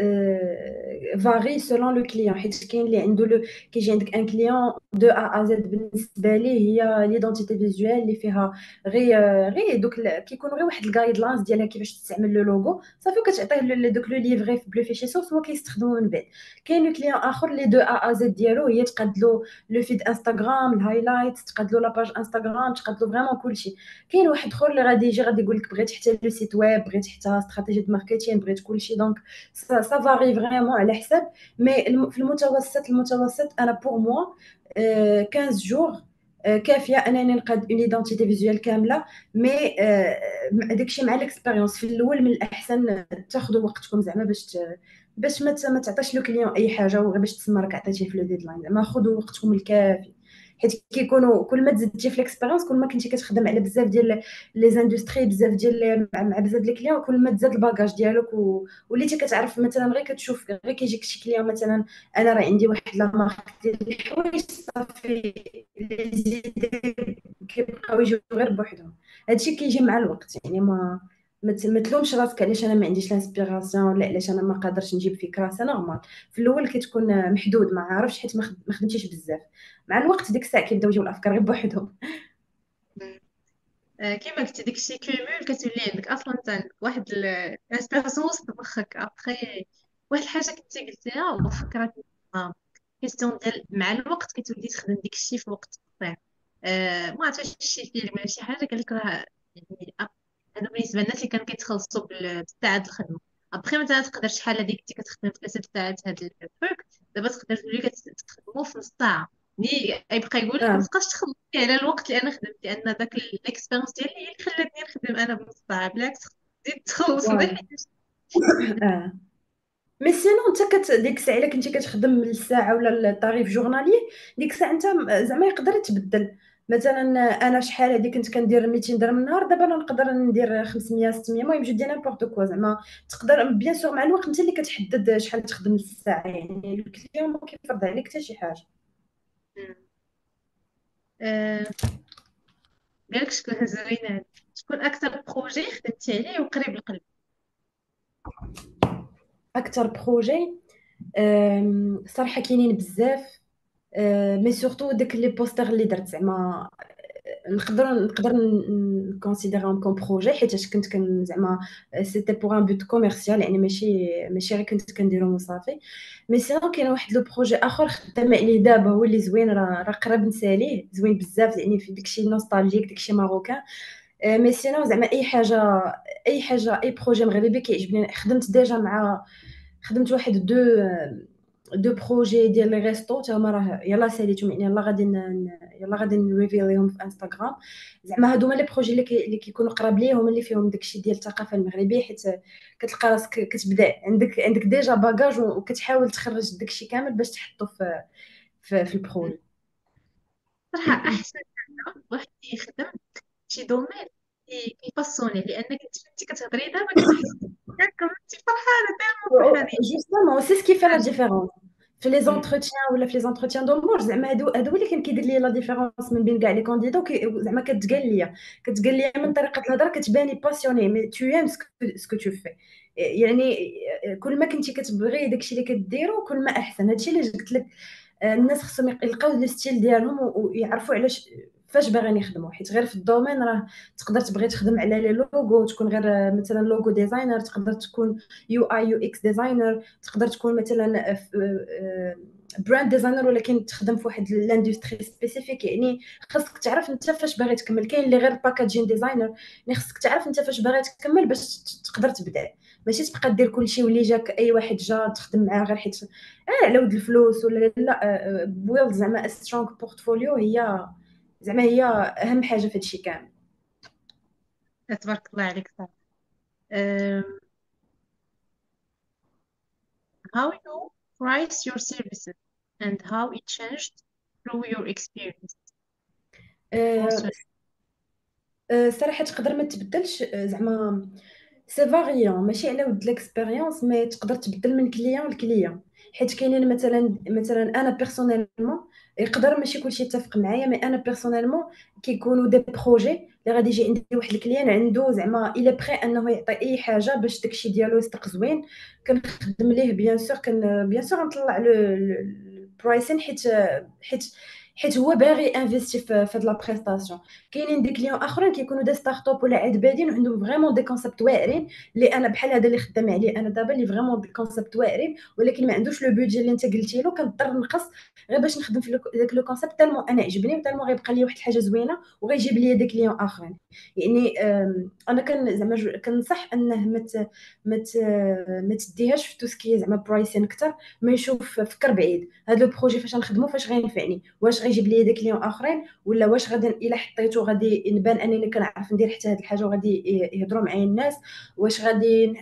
فاري سولون لو كليون، حيت كاين اللي عنده كيجي عندك ان كليون دو ا زد بالنسبه ليه هي ليدونتيتي فيزوال اللي فيها غير دوك كيكونوا غير واحد الجايد لاينز ديالها كيفاش تستعمل لو لوغو صافي، وكتعطيه دوك لو ليفغي في بلو فيشي سورس هو كيستخدمو من بعد. كاين لو كليون اخر اللي دو ا زد ديالو هي تقاد له لو فيد انستغرام، الهايلايت، تقاد له لاباج انستغرام، تقاد له فريمون كلشي. كاين واحد اخر اللي غادي يجي غادي يقول لك بغيت حتى لو سيت ويب، بغيت حتى استراتيجيه ماركتينغ، بغيت كلشي. دونك سا فاري فريمون على حساب. مي في المتوسط انا بور موا 15 جور كافيه انني نقاد اون ايدونتيتي فيزوال كامله. مي داكشي مع الاكسبيريونس في الاول من الاحسن تاخذوا وقتكم، زعما باش ما تعطيش لو كليون اي حاجه وغير باش تسمى راك عطيتيه في لو ديدلاين. زعما خذوا وقتكم الكافي، حيت كيكونوا كل ما تزدتي في الاكسبيريونس، كل ما كنتي كتخدم على بزاف ديال لي زاندستري، بزاف ديال مع بزاف ديال الكليون، كل ما تزاد الباجاج ديالك وليتي كتعرف. مثلا غير كتشوف غير كيجيك شي كليون، مثلا انا راه عندي واحد لا مارك ديال الحوايج صافي، لي زيد كيبقاو يجيو غير بوحدهم. هادشي كيجي مع الوقت، يعني ما تلومش راسك علاش انا ما عنديش لانسبيراسيون، ولا علاش انا ما قادرش نجيب فكره. سي نورمال في الاول كتكون محدود، ما عارفش حيت ما خدمتيش بزاف. مع الوقت ديك الساعه كيبداو يجيو الافكار غير بوحدهم. كيما قلتي داكشي كيمول كتولي عندك اصلا انت عندك واحد الانسبيراسيون وسط مخك ابخي واحد الحاجه كنتي قلتيها وفكرتني. كيستيون ديال مع الوقت كتولي تخدم داكشي في وقت قصير. ما عرفتش واش شي فيلم ولا شي حاجه قال لك راه يعني هادو بالنسبه للناس اللي كانوا كيتخلصوا بالساعات الخدمه. ابخي مثلا تقدر شحال هاديك كنتي كتخدم في 6 ساعات هاد التروك، دابا تقدر تولي كتخدموا في نص ساعه. يعني يبقى يقول لك ما اه تبقاش تخلصي على الوقت اللي انا خدمت، لان داك الاكسبيرينس ديالي هي اللي خلاتني نخدم انا بنص ساعه. بالعكس تزيد تخلص من فوالا. حيت اه مي سينو انت ديك الساعه الا كنتي كتخدم الساعه ولا الطريف جورنالي، ديك الساعه انت زعما يقدر يتبدل. مثلا انا شحال هذه كنت كندير 200 درهم النهار، دابا انا نقدر ندير 500 600. المهم جو دي نيمبورط كوا، زعما تقدر بيان سور مع الوقت انت اللي كتحدد شحال تخدم الساعه، يعني الكليون ما كيفرض عليك حتى شي حاجه. آه، قالك شكون زوينه هادي. شكون اكثر بروجي خدمتي عليه وقريب لقلبك؟ اكثر بروجي صراحه كاينين بزاف. مي سورتو داك لي بوستر اللي درت زعما نقدر نكونسيديرهم كوم بروجي، حيت كنت زعما سيتي بوغ ان بوت كوميرسيال، يعني ماشي غير كنت كنديرهم وصافي. مي سينو كاين واحد لو بروجي اخر خدام عليه دابا، هو اللي زوين، راه قرب نساليه، زوين بزاف، يعني في داكشي نوستالجيك، داكشي ماروكان. مي سينو زعما اي بروجي مغربي كيعجبني. خدمت واحد دو بروجي ديال لي ريستو، تا هما راه يلا ساليتهم، يعني يلا غادي نريفيليهم في انستغرام. زعما هادو هما لي بروجي اللي كيكونوا قراب ليا، هما اللي فيهم داكشي ديال الثقافه المغربيه، حيت كتلقى راسك كتبدا عندك ديجا باجاج، وكتحاول تخرج داكشي كامل باش تحطه في البروجي. صراحة أحسن حاجة واحد يخدم شي دومين كيباسوني، لأنك انت كتهضري دابا كتحس كنتي فرحانة، دايما فرحانين. جوستومون سي سكي في لا حاجة. ديفيرونس في لي أمم. زونتروتيان، ولا في لي زونتروتيان دومبوج. زعما هادو اللي كان كيدير لي لا ديفيرونس من بين كاع لي كانديدا، زعما كتقال لي من طريقه الهضره كتباني باسيوني، مي تو ايم سكو تو في. يعني كل ما كنتي كتبغي داكشي اللي كديرو، كل ما احسن. هادشي اللي قلت لك. الناس خصهم يلقاو لو ستيل ديالهم، ويعرفوا علاش فاش باغيين يخدموا، حيت غير في الدومين راه تقدر تبغي تخدم على لي لوغو، تكون غير مثلا لوغو ديزاينر، تقدر تكون يو اي يو اكس ديزاينر، تقدر تكون مثلا براند ديزاينر، ولكن تخدم في واحد لاندستري سبيسيفيك. يعني خاصك تعرف انت فاش باغي تكمل. كاين اللي غير باكاجين ديزاينر، يعني خاصك تعرف انت فاش باغي تكمل باش تقدر تبدا، ماشي تبقى دير كلشي واللي جاك اي واحد جا تخدم معاه غير حيت على ود الفلوس ولا لا. بويلد زعما سترونغ بورتفوليو هي اهم حاجه في هادشي كامل. تبارك الله عليك صراحة. أم، how you price your services and how it changed through your experience. آه، Also. صراحه تقدر ما تبدلش. زعما سي فاريون، ماشي على ود ليكسبيريونس، مي تقدر تبدل من كليان لكليان. حيت كاينين مثلا انا بيرسونيلمون يقدر ماشي كلشي يتفق معايا، مي انا بيرسونيلمون كيكونوا دي بروجي اللي غادي يجي عندي واحد الكليان عنده زعما الى بري انه يعطي اي حاجه باش داكشي ديالو يصدق زوين، كنخدم ليه بيان سور نطلع له البرايسين، حيت حيت هو باغي انفيستي في هاد لا بريستاسيون. كاينين دي كليون اخرين كيكونوا دي ستارت اب ولا عاد بادين، وعندهم فريمون دي كونسيبت واعرين، اللي انا بحال هذا اللي خدام عليه انا دابا، اللي فريمون دي كونسيبت واعرين، ولكن ما عندوش لو بودجي اللي انت قلتي له، كنضطر نقص غير باش نخدم في داك لو كونسيبت. تالمون انا عجبني، وتالمون غيبقى لي واحد الحاجه زوينه، وغيجيب لي دي كليون اخرين. يعني انا زعما كنصح انه ما تديهاش في توسكي زعما برايسين اكثر، ما يشوف فكر بعيد. هذا لو بروجي فاش غنخدمو، فاش غينفعني، واش غيجيب لي دي كليون اخرين، ولا واش غادي الا حطيته غادي نبان انني كنعرف ندير حتى هذه الحاجه، وغادي يهضروا معايا الناس، واش غادي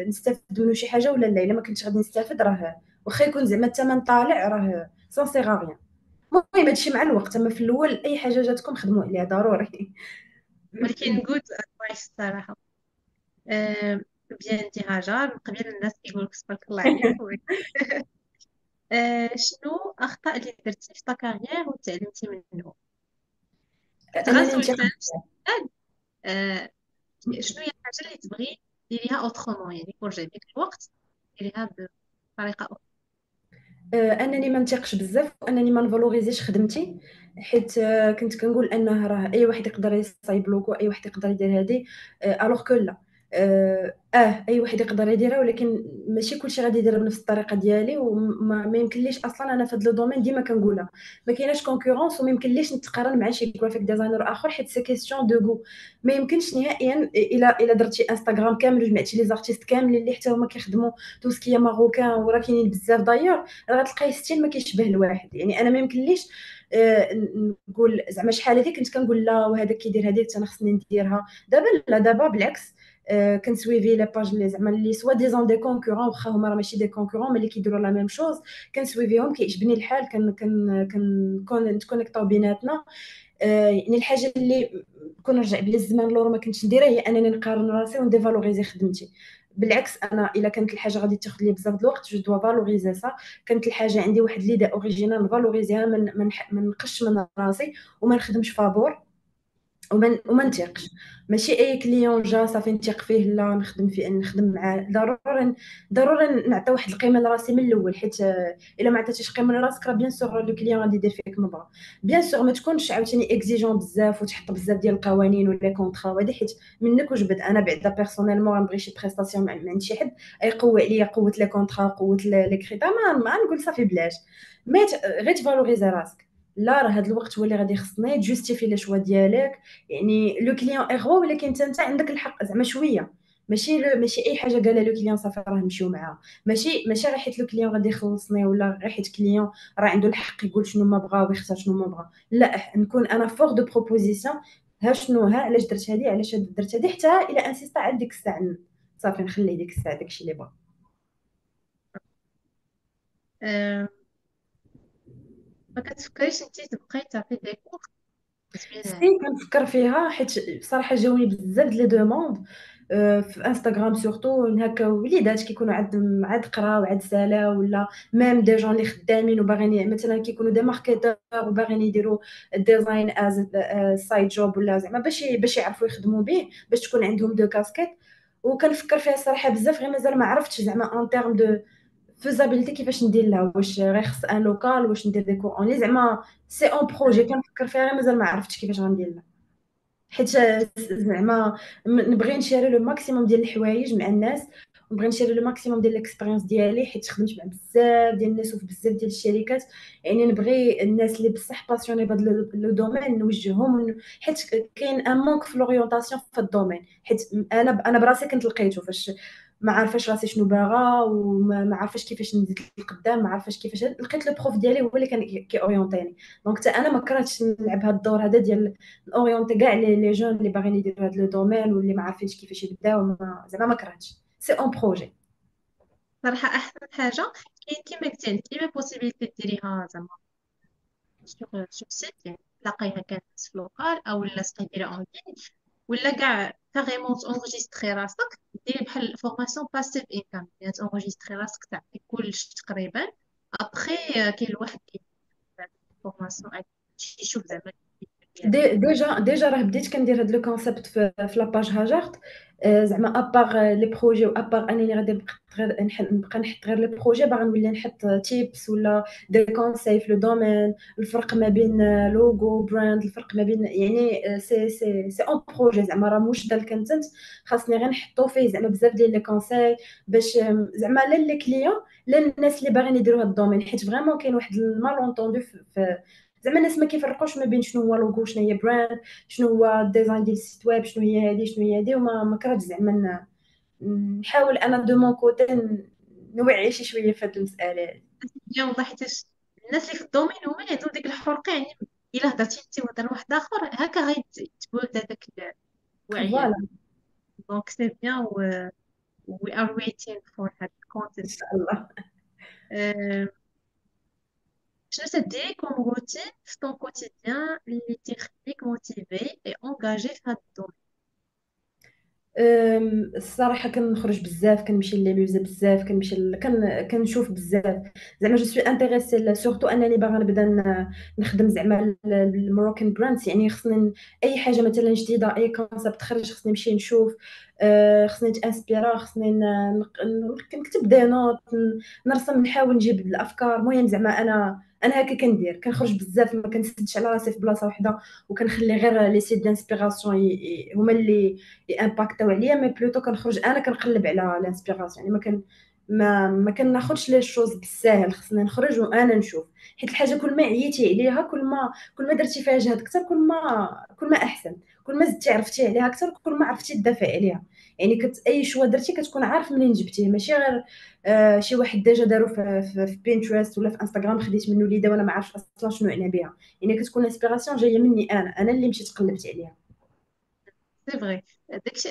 نستافد منه شي حاجه ولا لا. الا ما كنتش غادي نستافد، راه واخا يكون زعما الثمن طالع، راه سون سيغ. المهم هادشي مع الوقت، اما في الاول اي حاجه جاتكم خدموا عليها ضروري. ولكن good advice صراحة. أم، بيان انت هاجر من قبل الناس كيقولوا لك تبارك الله عليك. شنو أخطاء اللي درتي في كارير وتعلمتي منه؟ كنت انني غنسولك ننتقد. أنا سؤال. أه، شنو هي الحاجة اللي تبغي ديريها اوترومون، يعني كون جا بك الوقت ديريها بطريقة أخرى؟ انني ما نثقش بزاف، وانني ما نفالوريزيش خدمتي، حيت كنت كنقول انه راه اي واحد يقدر يصايب لوغو، اي واحد يقدر يدير هذه. الوغ كو لا. اي واحد يقدر يديرها، ولكن ماشي كلشي غادي يديرها بنفس الطريقه ديالي، وما ما يمكنليش اصلا. انا في هذا لو دومين ديما كنقولها، ما كايناش كونكورونس، وما يمكنليش نتقارن مع شي جرافيك ديزاينر اخر، حيت سي كيسيون دو غو. ما يمكنش نهائيا. الا درتي انستغرام كامل وجمعتي لي زارتيست كاملين اللي حتى هما كيخدموا تو سكيا ماروكان، وراه كاينين بزاف دايور، غتلقاي ستيل ما كيشبه الواحد. يعني انا ما يمكنليش نقول زعما شحال هذه كنت كنقول لا وهذا كيدير هذيك انا خصني نديرها. دابا لا، دابا بالعكس. كنسويفي لي باج اللي زعما اللي سوا ديزون دي كونكورون، واخا هما راه ماشي دي كونكورون، مي اللي كيديروا لا ميم شوز. كنسويفيهم، كيعجبني الحال، كنكون نتكونيكطاو بيناتنا. يعني الحاجه اللي كون رجع بيا الزمان لورا ما كنتش نديرها، هي انني نقارن راسي ونديفالوريزي خدمتي. بالعكس، انا الا كانت الحاجه غادي تاخذ لي بزاف د الوقت، جو دوا فالوريزي سا. كانت الحاجه عندي واحد ليدا اوريجينال، نفالوريزيها، ما نقش من راسي، وما نخدمش فابور. وما نثيقش. ماشي اي كليون جا صافي نثيق فيه، لا نخدم فيه، نخدم معاه. ضروري نعطي واحد القيمه لراسي من الاول، حيت الا ما عطيتيش قيمه لراسك راه بيان سور لو كليون غادي يدير فيك مبرا. بيان سور ما تكونش عاوتاني اكزيجون بزاف وتحط بزاف ديال القوانين ولا كونطرا وهادي، حيت منك وجبد. انا بعدا بيرسونيلمون غنبغي شي بريستاسيون من عند شي حد يقوي عليا قوه لي كونطرا قوه لي كريتا، ما نقول صافي بلاش. مي غير تفالوريزي راسك. لا راه هاد الوقت هو اللي غادي خصني تجوستيفي لي شوا ديالك. يعني لو كليون ايغو، ولكن انت عندك الحق زعما شويه. ماشي اي حاجه قالها لو كليون صافي راه نمشيو معاها. ماشي غير حيت لو كليون غادي يخلصني، ولا غير حيت كليون راه عنده الحق يقول شنو ما بغا ويختار شنو ما بغا. لا، نكون انا فور دو بروبوزيسيون. ها شنو، ها علاش درت هادي، علاش درت هادي، حتى الى انسيستا عاد ديك الساعه صافي نخلي ديك الساعه داكشي اللي بغا. آه، ما كتفكريش انت تبقاي تعطي دي كور؟ كتبين سي كنفكر فيها، حيت بصراحه جاوني بزاف د لي دوموند في انستغرام سورتو، هكا وليدات كيكونوا عاد قراو عاد سالاو، ولا ميم دي جون اللي خدامين وباغيين مثلا كيكونوا دي ماركتور وباغيين يديروا الديزاين از سايد جوب، ولا زعما باش يعرفوا يخدموا به، باش تكون عندهم دو كاسكيت. وكنفكر فيها الصراحه بزاف، غير مازال ما عرفتش زعما ان تيرم دو فيزابيليتي كيفاش ندير لها، واش غير خص ان لوكال، واش ندير دي كور اونلي، زعما سي اون بروجي كنفكر فيها، غير مازال ما عرفتش كيفاش غندير لها. حيت زعما نبغي نشاري لو ماكسيموم ديال الحوايج مع الناس، ونبغي نشاري لو ماكسيموم ديال الاكسبيرينس ديالي، حيت خدمت مع بزاف ديال الناس وفي بزاف ديال الشركات. يعني نبغي الناس اللي بصح باسيوني بهذا لو دومين نوجههم، حيت كاين ان مونك في لورينتاسيون في الدومين. حيت انا براسي كنت لقيته فاش ما عارفاش راسي شنو باغا، وما ما عارفاش كيفاش نزيد لقدام، ما عارفاش كيفاش لقيت لو بروف ديالي هو اللي كان كي اورينتيني. دونك حتى انا ما كرهتش نلعب هذا الدور هذا ديال اورينتي كاع لي جون اللي باغيين يديروا هذا لو دومين واللي ما عارفينش كيفاش يبداو. زعما ما كرهتش، سي اون بروجي. صراحه احسن حاجه كاين كيما قلتي عندك اما بوسيبيليتي ديريها زعما سوغ سيت، يعني تلاقيها كانت في لوكال او لا تقدري ديريها اون لين، ولا كاع كاريمون تونجستري راسك ديري بحال فورماسيون باسيف انكم، يعني تونجستري راسك تعطي كلشي تقريبا. ابخي كاين الواحد كيدير فورماسيون يشوف زعما ديالو. ديجا راه بديت كندير هاد لو كونسيبت في لاباج هاجرت. زعما ابار لي بروجي، وابار انني غادي نبقى نحط غير لي بروجي، باغا نولي نحط تيبس ولا دي كونساي في لو دومين، الفرق ما بين لوغو براند، الفرق ما بين يعني سي اون بروجي. زعما راه موش دا الكونتنت خاصني غير نحطو فيه زعما بزاف ديال لي كونساي، باش زعما لا لي كليون لا الناس اللي باغيين يديروا هاد الدومين. حيت فريمون كاين واحد المال اونطوندو زعما الناس ما كيفرقوش ما بين شنو هو لوغو، شنو هي براند، شنو هو الديزاين ديال السيت ويب، شنو هي هذه شنو هي هذه. وما ما كرهتش زعما نحاول انا دو مون كوتي نوعي شي شويه في هذه المساله هذه. يا والله حيتاش الناس اللي في الدومين هما اللي عندهم ديك الحرقه، يعني الا هضرتي انت وهضر واحد اخر هكا غيتبولد هذاك الوعي. فوالا، دونك سي بيان و we are waiting for هاد ان الكونتنت. شاء الله. شنو تديري كوم روتين في طون كوتيديان اللي تيخليك موتيفي اي انجاجي في هاد الدومين؟ الصراحه كنخرج بزاف، كنمشي للميوزي بزاف، كنشوف بزاف. زعما جو سوي انتريسي سورتو انني باغا نبدا نخدم زعما الموروكان براندز. يعني خصني اي حاجه مثلا جديده، اي كونسيبت خرج خصني نمشي نشوف. خصني نتانسبيرا، خصني نكتب دي نوت، نرسم، نحاول نجيب الافكار. المهم زعما انا هكا كندير، كنخرج بزاف، ما كنسدش على راسي في بلاصه واحده، وكنخلي غير لي سيت دانسبيراسيون هما اللي امباكتاو عليا. مي بلوتو كنخرج انا كنقلب على الانسبيراسيون. يعني ما كناخذش لي شوز بالساهل، خصني نخرج وانا نشوف. حيت الحاجه كل ما عييتي عليها، كل ما درتي فيها جهد اكثر، كل ما احسن. كل ما زدتي عرفتي عليها اكثر، كل ما عرفتي تدافعي عليها. يعني اي شوا درتي كتكون عارف منين جبتيه، ماشي غير شي واحد ديجا دارو في بينترست ولا في انستغرام خديت منه ليده وانا ما عارفه اصلا شنو انا بها. يعني كتكون انسبيراسيون جايه مني انا اللي مشيت قلبت عليها. سي فري داكشي.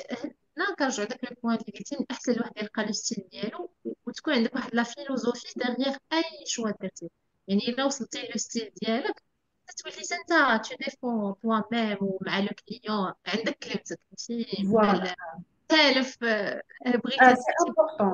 هنا كنرجعو داك لو بوين اللي قلتي، من احسن الواحد يلقى لو ستيل ديالو وتكون عندك واحد لا فيلوزوفي ديغيغ اي شوا درتي. يعني الا وصلتي لو ستيل ديالك تولي انت تو ديفون توا ميم ومع لو كليون عندك كلمتك، ماشي فوالا. بحال تالف بغيتي سي تكتب. امبورطون،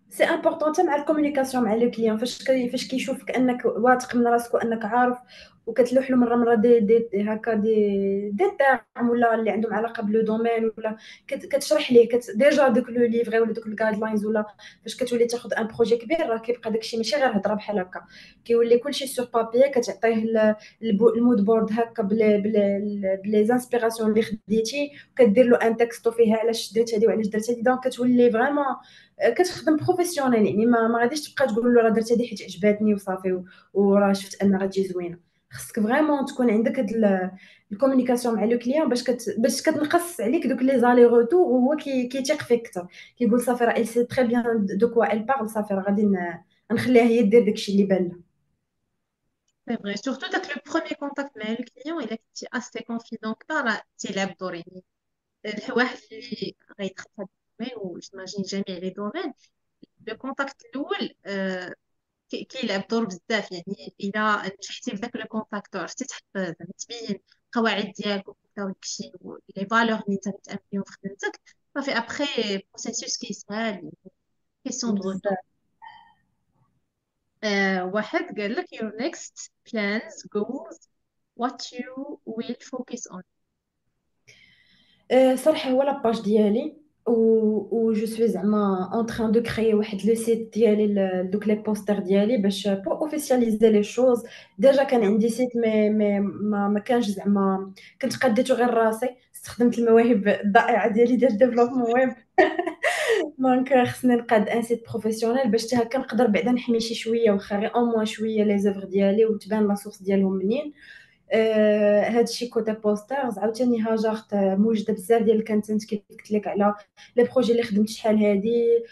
سي امبورطون حتى مع الكومونيكاسيون مع لو كليون. فاش كيشوفك انك واثق من راسك وانك عارف وكتلوح له مره مره دي هكا دي تاعهم ولا اللي عندهم علاقه بلو دومين، ولا كتشرح ليه ديجا دوك لو ليفغي ولا دوك الجايد لاينز، ولا فاش كتولي تاخذ ان بروجي كبير راه كيبقى داكشي ماشي غير هضره بحال هكا، كيولي كلشي سور بابي، كتعطيه المود بورد هكا بلي زانسبيراسيون اللي خديتي، وكدير له ان تكستو فيها علاش درت هادي وعلاش درت هادي، دونك كتولي فريمون كتخدم بروفيسيونيل، يعني ما غاديش تبقى تقول له راه درت هادي حيت عجباتني وصافي وراه شفت ان غتجي زوينه. خصك فريمون تكون عندك هاد الكومونيكاسيون مع لو كليون باش كتنقص عليك دوك لي زالي روتور، وهو كيثيق فيك اكثر، كيقول صافي راه سي تري بيان دو كوا elle parle، صافي راه غادي نخليها هي دير داكشي اللي بان لها. C'est vrai, surtout avec le premier contact مع le client il est assez confident راه تيلعب دور يعني الواحد اللي غيدخل في هذا الدومين وجيماجين جميع لي دومين لو كونتاكت الاول كيلعب دور بزاف يعني الا نجحتي في ذاك لو كونتاكتور عرفتي تحط زعما تبين القواعد ديالك وكذا وداكشي لي فالور اللي انت متامنين في خدمتك صافي ابخي بروسيسوس كيسهل كيسيون دو روتور. بزاف. واحد قال لك your next plans goals what you will focus on. صراحه هو لاباج ديالي، و جو سوي زعما اون تران دو كريي واحد لو سيت ديالي دوك لي بوستر ديالي باش بو اوفيسياليزي لي شوز. ديجا كان عندي سيت مي ما كانش زعما، كنت قديته غير راسي، استخدمت المواهب الضائعه ديالي ديال ديفلوبمون ويب. دونك خصني نقاد ان سيت بروفيسيونيل باش حتى هكا نقدر بعدا نحمي شي شويه، واخا غير او موان شويه لي زوفر ديالي وتبان لا سورس ديالهم منين. هادشي كوتا بوسترز. عاوتاني هاجرت موجده بزاف ديال الكونتنت كيف قلت لك على لي بروجي اللي خدمت شحال هادي،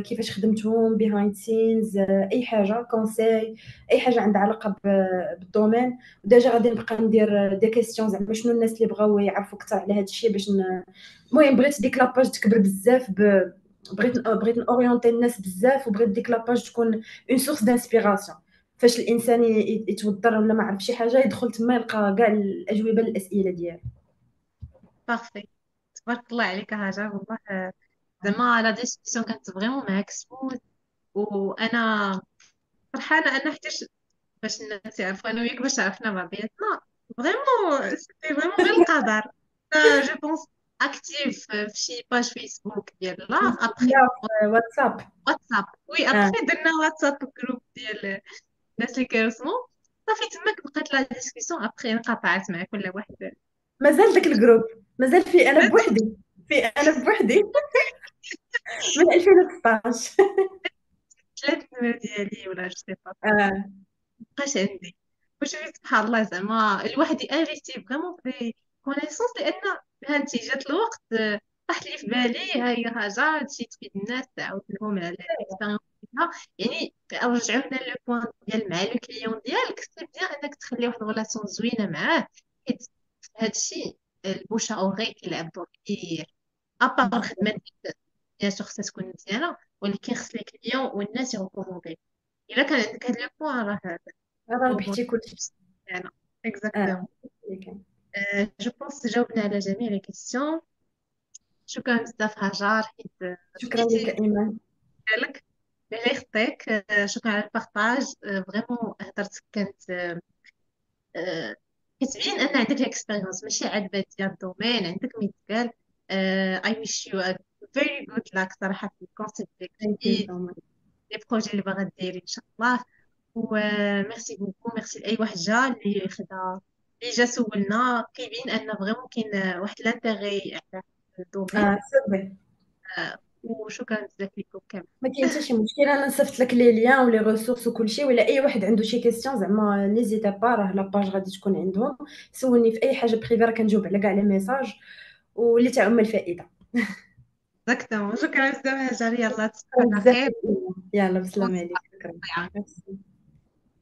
كيفاش خدمتهم بيهايند سينز، اي حاجه كونساي، اي حاجه عندها علاقه بالدومين. وديجا غادي نبقى ندير دي كيسيون زعما شنو الناس اللي بغاو يعرفوا اكثر على هادشي باش المهم بغيت ديك لاباج تكبر بزاف بغيت نورينتي الناس بزاف، وبغيت ديك لاباج تكون اون سورس دانسبيراسيون، فاش الانسان يتوضر ولا ما عرف شي حاجه يدخل تما يلقى كاع الاجوبه للاسئله ديالو. بارفي تبارك الله عليك هاجر والله زعما لا ديسكسيون كانت فريمون معاك سموث وانا فرحانه ان حتى باش الناس يعرفوا انا وياك باش عرفنا بعضياتنا فريمون سيتي فريمون غير القدر. جو بونس اكتيف في شي باج فيسبوك ديال لا ابخي لا في واتساب. واتساب وي اه ابخي درنا واتساب جروب ديال الناس اللي كيرسموا صافي تماك بقات لا ديسكسيون ابخي انقطعت مع كل واحد. مازال داك الجروب، مازال في انا بوحدي، في انا بوحدي من 2016. 3 نمر ديالي ولا جو سي با اه مابقاش عندي واش سبحان الله زعما الواحد يانفيستي فريمون في لي كونيسونس لان هانتي جات الوقت طاحت لي في بالي ها هي هاجر تمشي تفيد الناس تعاود لهم على الاكسبيريونس ديالها يعني رجعونا لو بوين ديال مع لو كليون ديالك سي بيان انك تخلي واحد الريلاسيون زوينه معاه حيت هادشي البوش اوري كيلعب دور كبير ابار الخدمه ديالك بيان سور خصها تكون مزيانه ولكن خص لي كليون والناس يغوكوموندي الا كان عندك هاد لو بوين راه راه هرمون ربحتي كلشي. يعني اه اكزاكتومون. كان. جو بونس جاوبنا على جميع لي كيسيون. شكرا بزاف هاجر حيت شكرا لك بديتي ايمان. ديالك اللي يخطيك شكرا على البارطاج فريمون هضرتك كانت كتبين ان عندك اكسبيرينس ماشي عاد بادية الدومين عندك ميديكال. I wish you a very good luck صراحة في الكونسيبت ديالك ثانك يو الجديد سو ماتش. لي بروجي اللي باغا ديري ان شاء الله. وميرسي بوكو ميرسي لاي واحد جا اللي خدا اللي جا سولنا كيبين ان فريمون كاين واحد لانتيغي على الدومين. اه سوبر. وشكرا بزاف لكم كامل. ما كاين حتى شي مشكل، انا نصيفط لك لي ليان ولي ريسورس وكل شيء، ولا اي واحد عنده شي كيسيون زعما نيزيتا با، راه لاباج غادي تكون عندهم، سولني في اي حاجه بريفي راه كنجاوب على كاع لي ميساج واللي تعم الفائده. اكزاكتومون شكرا بزاف هاجر يلا تصبح شكرا على بزاف خير. ليك. يلا بسلامه عليك، شكرا. ونصبح. ميرسي.